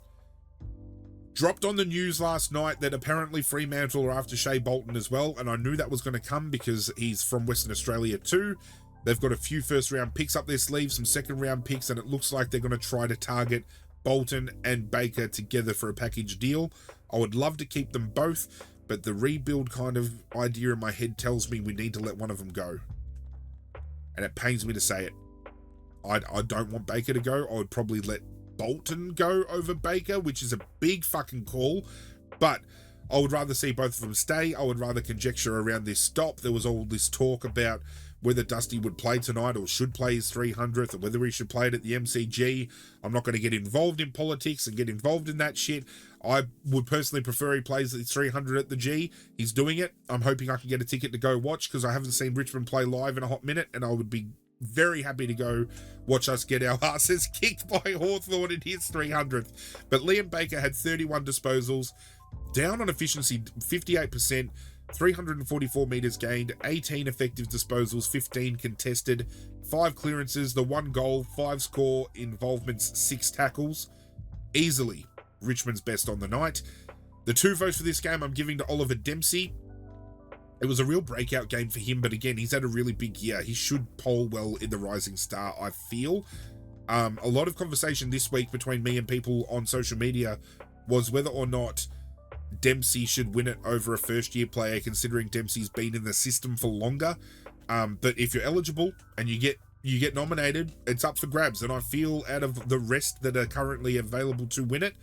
Dropped on the news last night that apparently Fremantle are after Shea Bolton as well, and I knew that was going to come because he's from Western Australia too. They've got a few first-round picks up their sleeve, some second-round picks, and it looks like they're going to try to target Bolton and Baker together for a package deal. I would love to keep them both, but the rebuild kind of idea in my head tells me we need to let one of them go. And it pains me to say it. I don't want Baker to go. I would probably let Bolton go over Baker, which is a big fucking call. But I would rather see both of them stay. I would rather conjecture around this stop. There was all this talk about whether Dusty would play tonight or should play his 300th, or whether he should play it at the MCG. I'm not going to get involved in politics and get involved in that shit. I would personally prefer he plays his 300 at the G. He's doing it. I'm hoping I can get a ticket to go watch, because I haven't seen Richmond play live in a hot minute, and I would be very happy to go watch us get our asses kicked by Hawthorn in his 300th. But Liam Baker had 31 disposals, down on efficiency 58%, 344 metres gained, 18 effective disposals, 15 contested, 5 clearances, the 1 goal, 5 score involvements, 6 tackles. Easily Richmond's best on the night. The 2 votes for this game I'm giving to Oliver Dempsey. It was a real breakout game for him, but again, he's had a really big year. He should poll well in the Rising Star, I feel. A lot of conversation this week between me and people on social media was whether or not Dempsey should win it over a first-year player, considering Dempsey's been in the system for longer. But if you're eligible and you get nominated, it's up for grabs. And I feel out of the rest that are currently available to win it,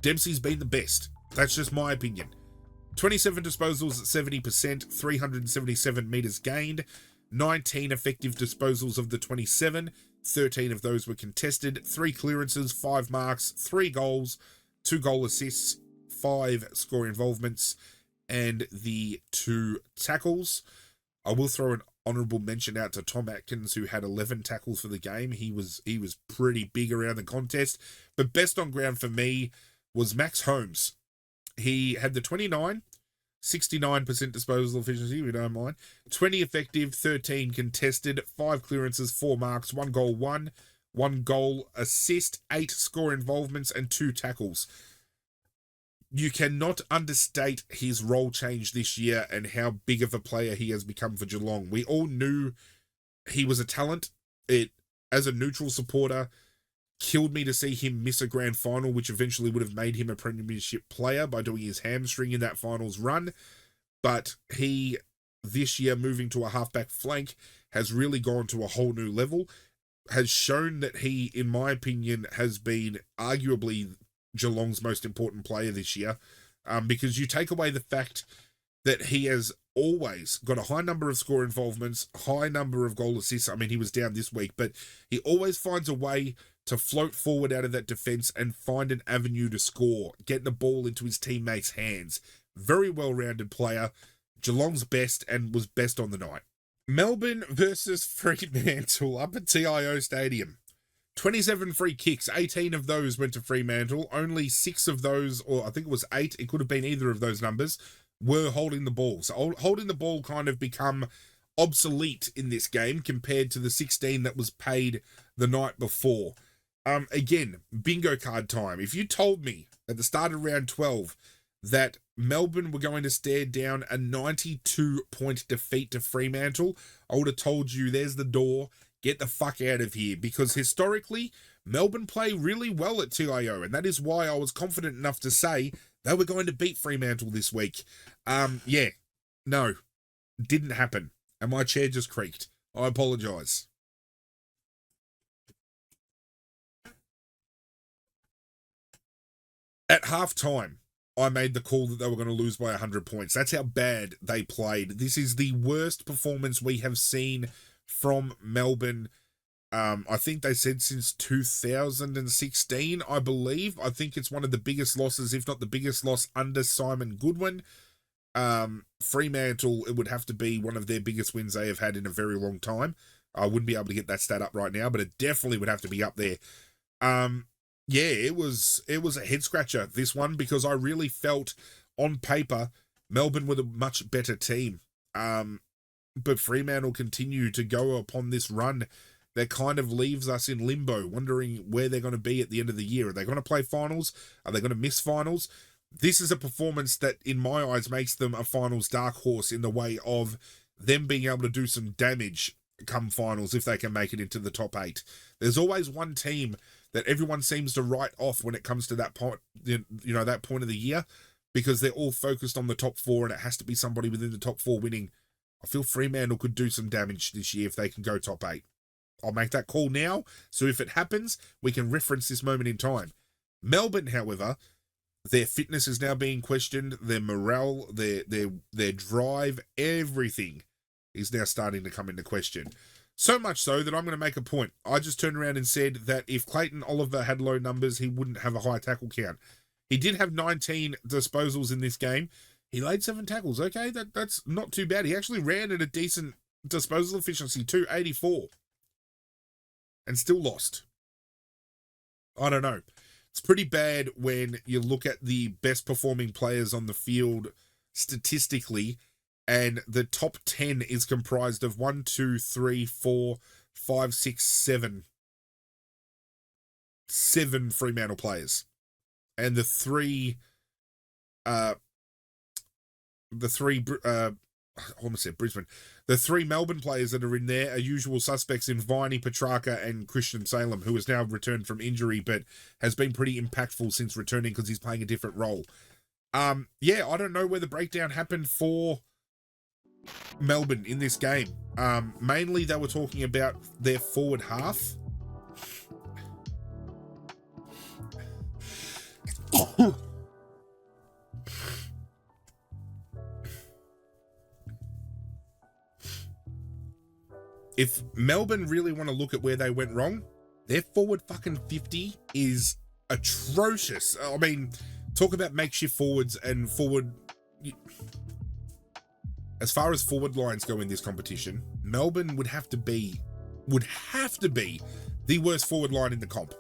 Dempsey's been the best. That's just my opinion. 27 disposals at 70%, 377 metres gained, 19 effective disposals of the 27, 13 of those were contested, 3 clearances, 5 marks, 3 goals, 2 goal assists, 5 score involvements, and the 2 tackles. I will throw an honourable mention out to Tom Atkins, who had 11 tackles for the game. He was pretty big around the contest. But best on ground for me was Max Holmes. He had the 29, 69% disposal efficiency, we don't mind, 20 effective, 13 contested, 5 clearances, 4 marks, 1 goal, 1 goal assist, 8 score involvements, and 2 tackles. You cannot understate his role change this year and how big of a player he has become for Geelong. We all knew he was a talent. It, as a neutral supporter, killed me to see him miss a grand final, which eventually would have made him a premiership player by doing his hamstring in that finals run. But he, this year, moving to a halfback flank, has really gone to a whole new level, has shown that he, in my opinion, has been arguably Geelong's most important player this year, because you take away the fact that he has always got a high number of score involvements, high number of goal assists. I mean, he was down this week, but he always finds a way to float forward out of that defence and find an avenue to score, getting the ball into his teammates' hands. Very well-rounded player, Geelong's best, and was best on the night. Melbourne versus Fremantle up at TIO Stadium. 27 free kicks, 18 of those went to Fremantle. Only 6 of those, or I think it was 8, it could have been either of those numbers, were holding the ball. So holding the ball kind of become obsolete in this game compared to the 16 that was paid the night before. Again, bingo card time. If you told me at the start of round 12 that Melbourne were going to stare down a 92-point defeat to Fremantle, I would have told you, there's the door, get the fuck out of here. Because historically, Melbourne play really well at TIO, and that is why I was confident enough to say they were going to beat Fremantle this week. Yeah, no, didn't happen. And my chair just creaked. I apologise. At half-time, I made the call that they were going to lose by 100 points. That's how bad they played. This is the worst performance we have seen from Melbourne. I think they said since 2016, I believe. I think it's one of the biggest losses, if not the biggest loss, under Simon Goodwin. Fremantle, it would have to be one of their biggest wins they have had in a very long time. I wouldn't be able to get that stat up right now, but it definitely would have to be up there. Yeah, it was a head scratcher, this one, because I really felt on paper Melbourne were the much better team. But Fremantle continue to go upon this run that kind of leaves us in limbo, wondering where they're going to be at the end of the year. Are they going to play finals? Are they going to miss finals? This is a performance that, in my eyes, makes them a finals dark horse in the way of them being able to do some damage come finals if they can make it into the top 8. There's always one team that everyone seems to write off when it comes to that point, that point of the year, because they're all focused on the top 4 and it has to be somebody within the top 4 winning. I feel Fremantle could do some damage this year if they can go top 8. I'll make that call now, so if it happens, we can reference this moment in time. Melbourne, however, their fitness is now being questioned, their morale, their drive, everything is now starting to come into question. So much so that I'm going to make a point. I just turned around and said that if Clayton Oliver had low numbers, he wouldn't have a high tackle count. He did have 19 disposals in this game. He laid 7 tackles. Okay, that's not too bad. He actually ran at a decent disposal efficiency too, 84. And still lost. I don't know. It's pretty bad when you look at the best performing players on the field statistically, and the top 10 is comprised of 7 Fremantle players. and the three I almost said Brisbane. The three Melbourne players that are in there are usual suspects in Viney, Petrarca, and Christian Salem, who has now returned from injury, but has been pretty impactful since returning because he's playing a different role. Yeah, I don't know where the breakdown happened for Melbourne in this game. Mainly they were talking about their forward half. If Melbourne really want to look at where they went wrong, their forward fucking 50 is atrocious. I mean, talk about makeshift forwards and forward. As far as forward lines go in this competition, Melbourne would have to be the worst forward line in the comp.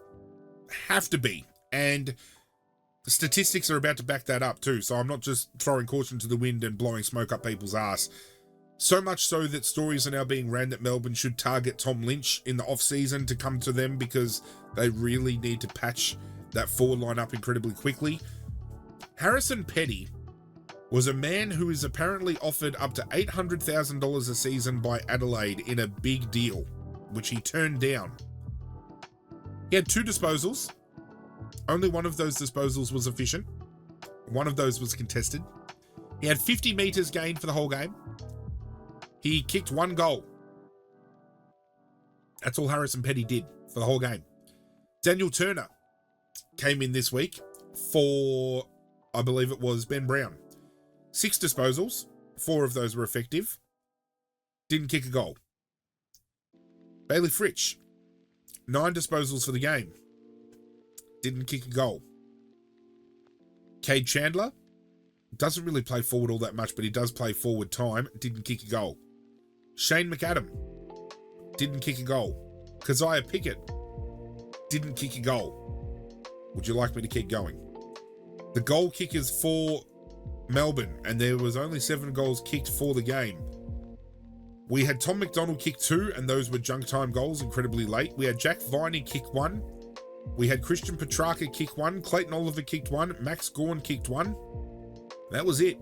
Have to be. And the statistics are about to back that up too, so I'm not just throwing caution to the wind and blowing smoke up people's ass. So much so that stories are now being ran that Melbourne should target Tom Lynch in the off-season to come to them because they really need to patch that forward line up incredibly quickly. Harrison Petty was a man who is apparently offered up to $800,000 a season by Adelaide in a big deal, which he turned down. He had 2 disposals. Only one of those disposals was efficient. One of those was contested. He had 50 metres gained for the whole game. He kicked 1 goal. That's all Harrison Petty did for the whole game. Daniel Turner came in this week for, I believe it was Ben Brown. 6 disposals. 4 of those were effective. Didn't kick a goal. Bailey Fritsch, 9 disposals for the game. Didn't kick a goal. Cade Chandler doesn't really play forward all that much, but he does play forward time. Didn't kick a goal. Shane McAdam didn't kick a goal. Keziah Pickett didn't kick a goal. Would you like me to keep going? The goal kickers for Melbourne, and there was only 7 goals kicked for the game. We had Tom McDonald kick 2, and those were junk time goals, incredibly late. We had Jack Viney kick 1. We had Christian Petrarca kick 1. Clayton Oliver kicked 1. Max Gawn kicked 1. That was it.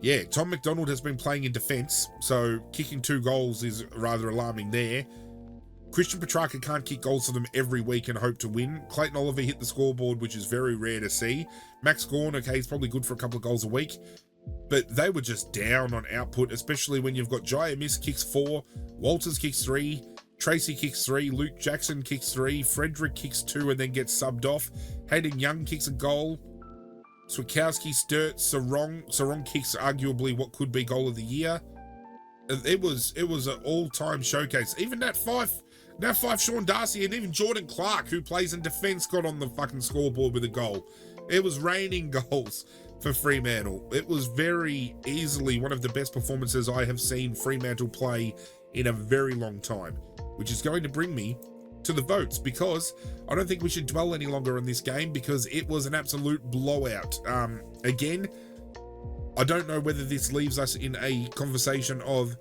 Yeah, Tom McDonald has been playing in defence, so kicking 2 goals is rather alarming there. Christian Petrarca can't kick goals for them every week and hope to win. Clayton Oliver hit the scoreboard, which is very rare to see. Max Gawn, okay, he's probably good for a couple of goals a week, but they were just down on output, especially when you've got Jai Amiss kicks 4, Walters kicks 3, Tracy kicks 3, Luke Jackson kicks 3, Frederick kicks 2 and then gets subbed off. Hayden Young kicks a goal. Switkowski, Sturt, Sarong kicks arguably what could be goal of the year. It was an all-time showcase. Even Nat Fife, Sean Darcy, and even Jordan Clark, who plays in defence, got on the fucking scoreboard with a goal. It was raining goals for Fremantle. It was very easily one of the best performances I have seen Fremantle play in a very long time, which is going to bring me to the votes, because I don't think we should dwell any longer on this game because it was an absolute blowout. Again, I don't know whether this leaves us in a conversation of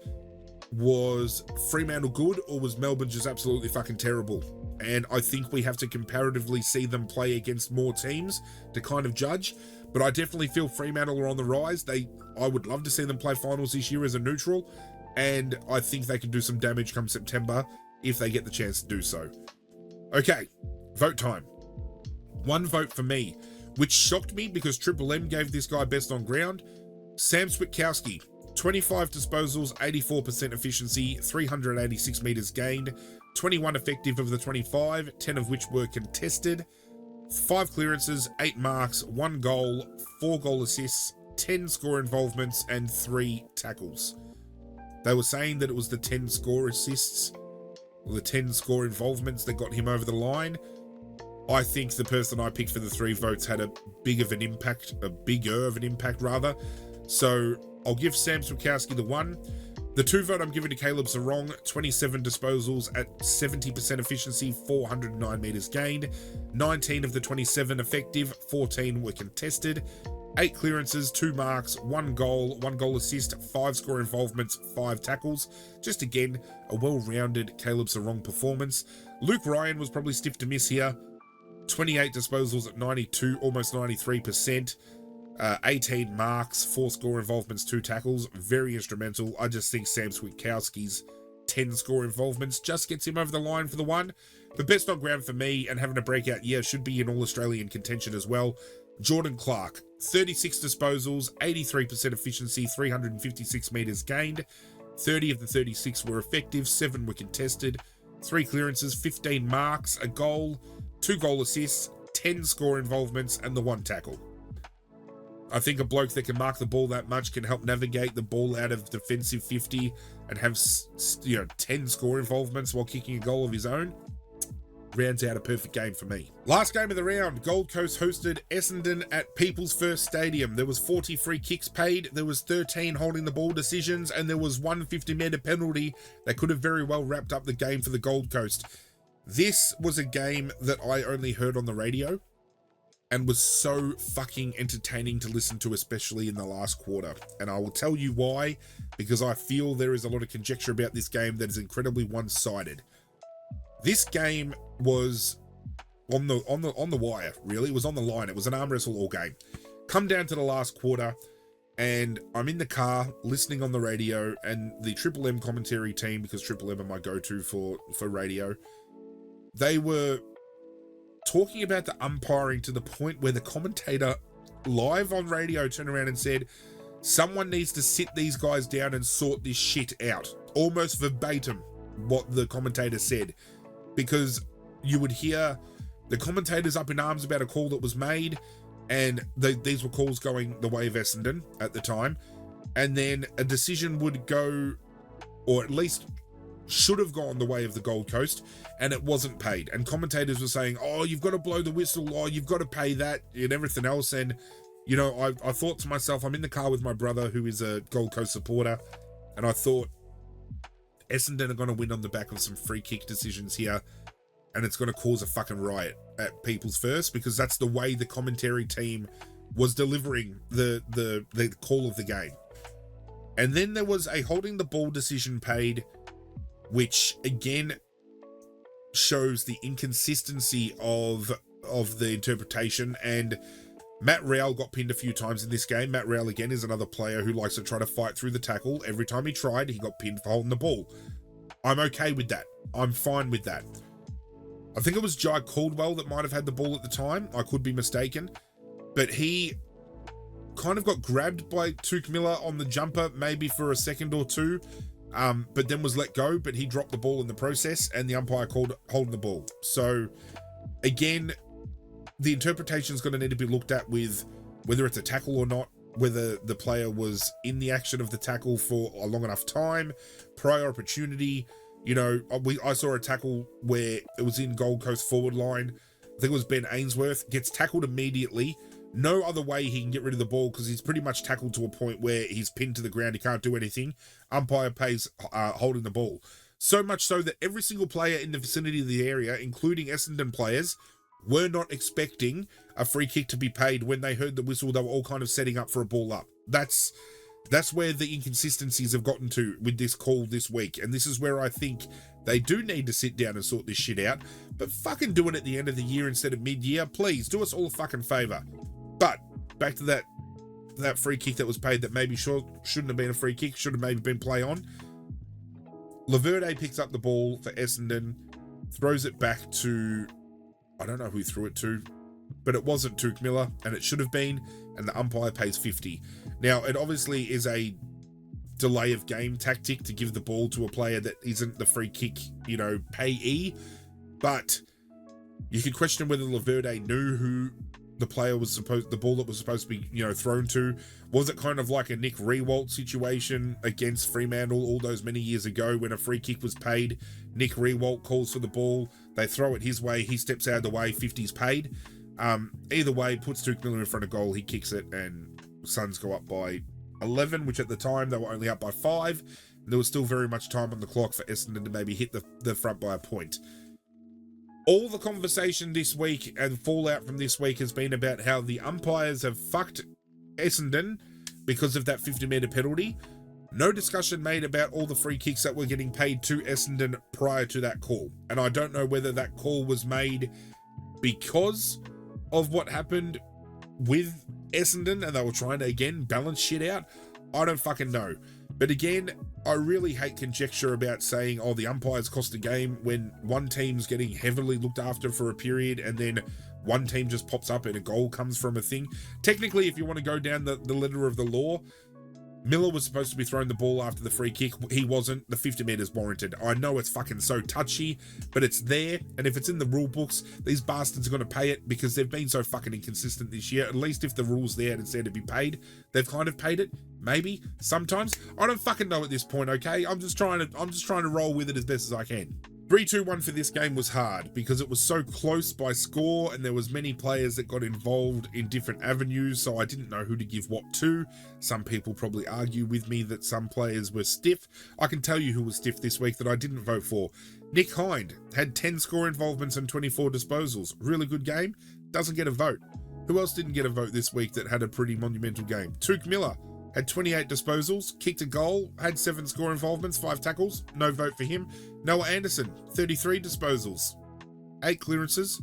was Fremantle good or was Melbourne just absolutely fucking terrible, and I think we have to comparatively see them play against more teams to kind of judge. But I definitely feel Fremantle are on the rise. I would love to see them play finals this year as a neutral, and I think they can do some damage come September if they get the chance to do so. Okay, vote time. 1 vote for me, which shocked me because Triple M gave this guy best on ground. Sam Switkowski, 25 disposals, 84% efficiency, 386 metres gained, 21 effective of the 25, 10 of which were contested, 5 clearances, 8 marks, 1 goal, 4 goal assists, 10 score involvements, and 3 tackles. They were saying that it was the 10 score assists, or the 10 score involvements that got him over the line. I think the person I picked for the 3 votes had a bigger of an impact rather. So I'll give Sam Switkowski the 1. The 2 vote I'm giving to Caleb Sarong, 27 disposals at 70% efficiency, 409 metres gained, 19 of the 27 effective, 14 were contested, 8 clearances, 2 marks, 1 goal, 1 goal assist, 5 score involvements, 5 tackles. Just again, a well-rounded Caleb Sarong performance. Luke Ryan was probably stiff to miss here. 28 disposals at 92, almost 93%. 18 marks, 4 score involvements, 2 tackles. Very instrumental. I just think Sam Switkowski's 10 score involvements just gets him over the line for the one. But best on ground for me, and having a breakout year, should be in All-Australian contention as well. Jordan Clark, 36 disposals, 83% efficiency, 356 metres gained. 30 of the 36 were effective, 7 were contested, 3 clearances, 15 marks, a goal, 2 goal assists, 10 score involvements, and the 1 tackle. I think a bloke that can mark the ball that much can help navigate the ball out of defensive 50 and have 10 score involvements while kicking a goal of his own. Rounds out a perfect game for me. Last game of the round, Gold Coast hosted Essendon at People's First Stadium. There was 40 free kicks paid, there was 13 holding the ball decisions, and there was one 50-metre penalty that could have very well wrapped up the game for the Gold Coast. This was a game that I only heard on the radio and was so fucking entertaining to listen to, especially in the last quarter. And I will tell you why, because I feel there is a lot of conjecture about this game that is incredibly one-sided. This game was on the wire, really. It was on the line. It was an arm wrestle all game. Come down to the last quarter, and I'm in the car listening on the radio, and the Triple M commentary team, because Triple M are my go-to for radio, they were talking about the umpiring to the point where the commentator live on radio turned around and said, someone needs to sit these guys down and sort this shit out. Almost verbatim what the commentator said. Because you would hear the commentators up in arms about a call that was made, and these were calls going the way of Essendon at the time, and then a decision would go, or at least should have gone the way of the Gold Coast, and it wasn't paid. And commentators were saying, oh, you've got to blow the whistle, oh, you've got to pay that, and everything else. And, you know, I thought to myself, I'm in the car with my brother, who is a Gold Coast supporter, and I thought, Essendon are going to win on the back of some free kick decisions here, and it's going to cause a fucking riot at People's First, because that's the way the commentary team was delivering the call of the game. And then there was a holding the ball decision paid, which again shows the inconsistency of the interpretation. And Matt Rowell got pinned a few times in this game. Matt Rowell, again, is another player who likes to try to fight through the tackle. Every time he tried, he got pinned for holding the ball. I'm okay with that. I'm fine with that. I think it was Jai Caldwell that might have had the ball at the time. I could be mistaken. But he kind of got grabbed by Tuke Miller on the jumper, maybe for a second or two, but then was let go. But he dropped the ball in the process, and the umpire called holding the ball. So, again, the interpretation is going to need to be looked at with whether it's a tackle or not, whether the player was in the action of the tackle for a long enough time, prior opportunity. You know, I saw a tackle where it was in Gold Coast forward line. I think it was Ben Ainsworth, gets tackled immediately. No other way he can get rid of the ball, because he's pretty much tackled to a point where he's pinned to the ground. He can't do anything. Umpire pays holding the ball. So much so that every single player in the vicinity of the area, including Essendon players, were not expecting a free kick to be paid when they heard the whistle. They were all kind of setting up for a ball up. That's where the inconsistencies have gotten to with this call this week. And this is where I think they do need to sit down and sort this shit out. But fucking do it at the end of the year instead of mid-year. Please, do us all a fucking favour. But back to that free kick that was paid that maybe shouldn't have been a free kick, should have maybe been play on. Laverde picks up the ball for Essendon, throws it back to, I don't know who threw it to, but it wasn't Tuke Miller, and it should have been, and the umpire pays 50. Now, it obviously is a delay of game tactic to give the ball to a player that isn't the free kick, payee, but you could question whether Laverde knew who the ball that was supposed to be, thrown to. Was it kind of like a Nick Riewoldt situation against Fremantle all those many years ago when a free kick was paid? Nick Riewoldt calls for the ball, they throw it his way, he steps out of the way, 50's paid. Either way, puts Tuke Miller in front of goal, he kicks it, and Suns go up by 11, which at the time they were only up by 5. And there was still very much time on the clock for Essendon to maybe hit the front by a point. All the conversation this week and fallout from this week has been about how the umpires have fucked Essendon because of that 50-metre penalty. No discussion made about all the free kicks that were getting paid to Essendon prior to that call. And I don't know whether that call was made because of what happened with Essendon and they were trying to, again, balance shit out? I don't fucking know. But again, I really hate conjecture about saying, oh, the umpires cost a game when one team's getting heavily looked after for a period and then one team just pops up and a goal comes from a thing. Technically, if you want to go down the letter of the law, Miller was supposed to be throwing the ball after the free kick. He wasn't. The 50 metres warranted. I know it's fucking so touchy, but it's there. And if it's in the rule books, these bastards are going to pay it because they've been so fucking inconsistent this year. At least if the rule's there and it's there to be paid, they've kind of paid it. Maybe. Sometimes. I don't fucking know at this point, okay? I'm just trying to roll with it as best as I can. 3-2-1 for this game was hard because it was so close by score and there was many players that got involved in different avenues, so I didn't know who to give what to. Some people probably argue with me that some players were stiff. I can tell you who was stiff this week that I didn't vote for. Nick Hind had 10 score involvements and 24 disposals. Really good game. Doesn't get a vote. Who else didn't get a vote this week that had a pretty monumental game? Tuke Miller had 28 disposals, kicked a goal, had 7 score involvements, 5 tackles. No vote for him. Noah Anderson, 33 disposals, 8 clearances,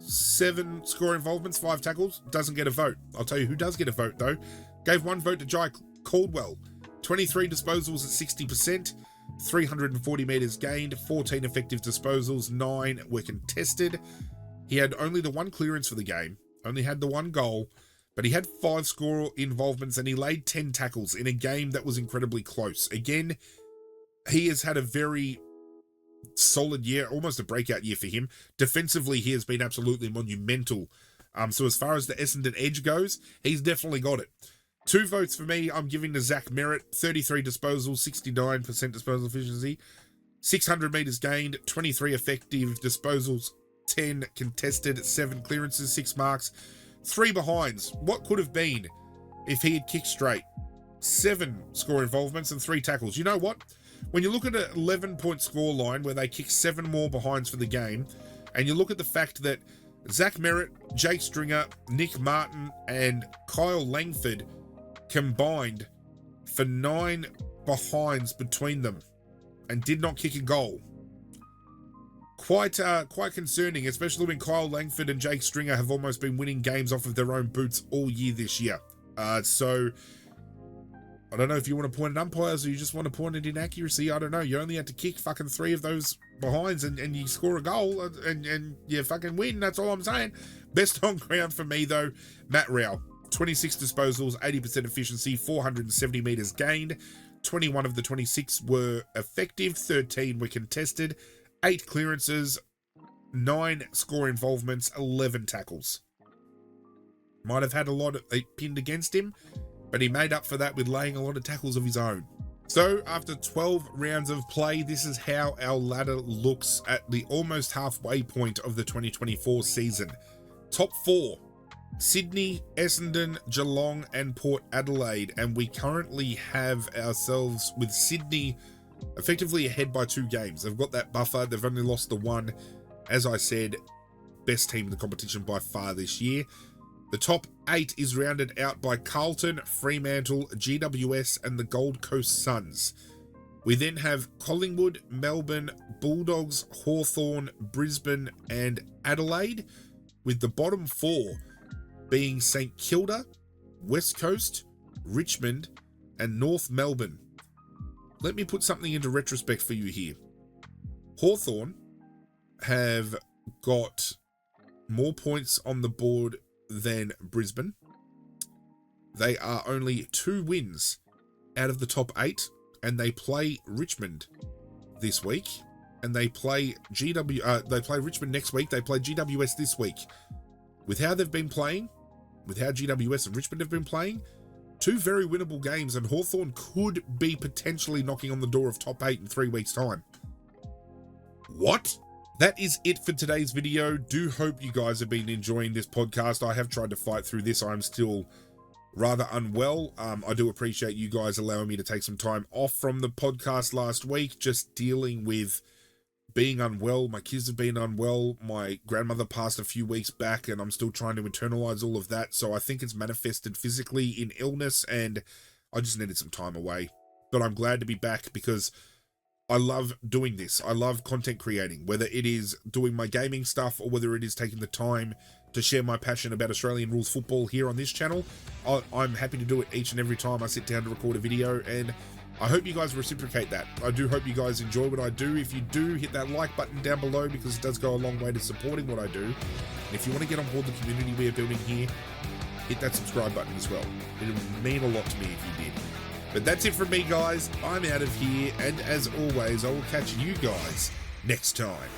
7 score involvements, 5 tackles. Doesn't get a vote. I'll tell you who does get a vote, though. Gave 1 vote to Jai Caldwell. 23 disposals at 60%, 340 metres gained, 14 effective disposals, 9 were contested. He had only the 1 clearance for the game, only had the 1 goal, but he had 5 score involvements and he laid 10 tackles in a game that was incredibly close. Again, he has had a very solid year, almost a breakout year for him. Defensively, he has been absolutely monumental. So as far as the Essendon edge goes, he's definitely got it. 2 votes for me, I'm giving to Zach Merritt, 33 disposals, 69% disposal efficiency, 600 metres gained, 23 effective disposals, 10 contested, 7 clearances, 6 marks, 3 behinds. What could have been if he had kicked straight? 7 score involvements and 3 tackles. You know what? When you look at an 11-point score line where they kick 7 more behinds for the game, and you look at the fact that Zach Merritt, Jake Stringer, Nick Martin, and Kyle Langford combined for 9 behinds between them and did not kick a goal. Quite concerning, especially when Kyle Langford and Jake Stringer have almost been winning games off of their own boots all year this year. So I don't know if you want to point at umpires or you just want to point at inaccuracy. I don't know. You only had to kick fucking 3 of those behinds and you score a goal and you fucking win. That's all I'm saying. Best on ground for me, though, Matt Rao. 26 disposals, 80% efficiency, 470 metres gained. 21 of the 26 were effective, 13 were contested, 8 clearances, 9 score involvements, 11 tackles. Might have had a lot pinned against him, but he made up for that with laying a lot of tackles of his own. So after 12 rounds of play, this is how our ladder looks at the almost halfway point of the 2024 season. Top 4, Sydney, Essendon, Geelong and Port Adelaide, and we currently have ourselves with Sydney effectively ahead by 2 games. They've got that buffer, they've only lost the 1. As I said, best team in the competition by far this year. The top 8 is rounded out by Carlton, Fremantle, GWS and the Gold Coast Suns. We then have Collingwood, Melbourne, Bulldogs, Hawthorn, Brisbane and Adelaide, with the bottom 4 being St Kilda, West Coast, Richmond and North Melbourne. Let me put something into retrospect for you here. Hawthorn have got more points on the board than Brisbane. They are only 2 wins out of the top 8, and they play Richmond this week, and they play Richmond next week. They play GWS this week. With how they've been playing, with how GWS and Richmond have been playing, 2 very winnable games, and Hawthorn could be potentially knocking on the door of top 8 in 3 weeks' time. What? That is it for today's video. Do hope you guys have been enjoying this podcast. I have tried to fight through this. I'm still rather unwell. I do appreciate you guys allowing me to take some time off from the podcast last week, just dealing with being unwell. My kids have been unwell. My grandmother passed a few weeks back, and I'm still trying to internalize all of that. So I think it's manifested physically in illness, and I just needed some time away. But I'm glad to be back because I love doing this. I love content creating, whether it is doing my gaming stuff or whether it is taking the time to share my passion about Australian rules football here on this channel. I'm happy to do it each and every time I sit down to record a video, and I hope you guys reciprocate that. I do hope you guys enjoy what I do. If you do, hit that like button down below, because it does go a long way to supporting what I do. And if you want to get on board the community we are building here, hit that subscribe button as well. It would mean a lot to me if you did. But that's it from me, guys. I'm out of here, and as always, I will catch you guys next time.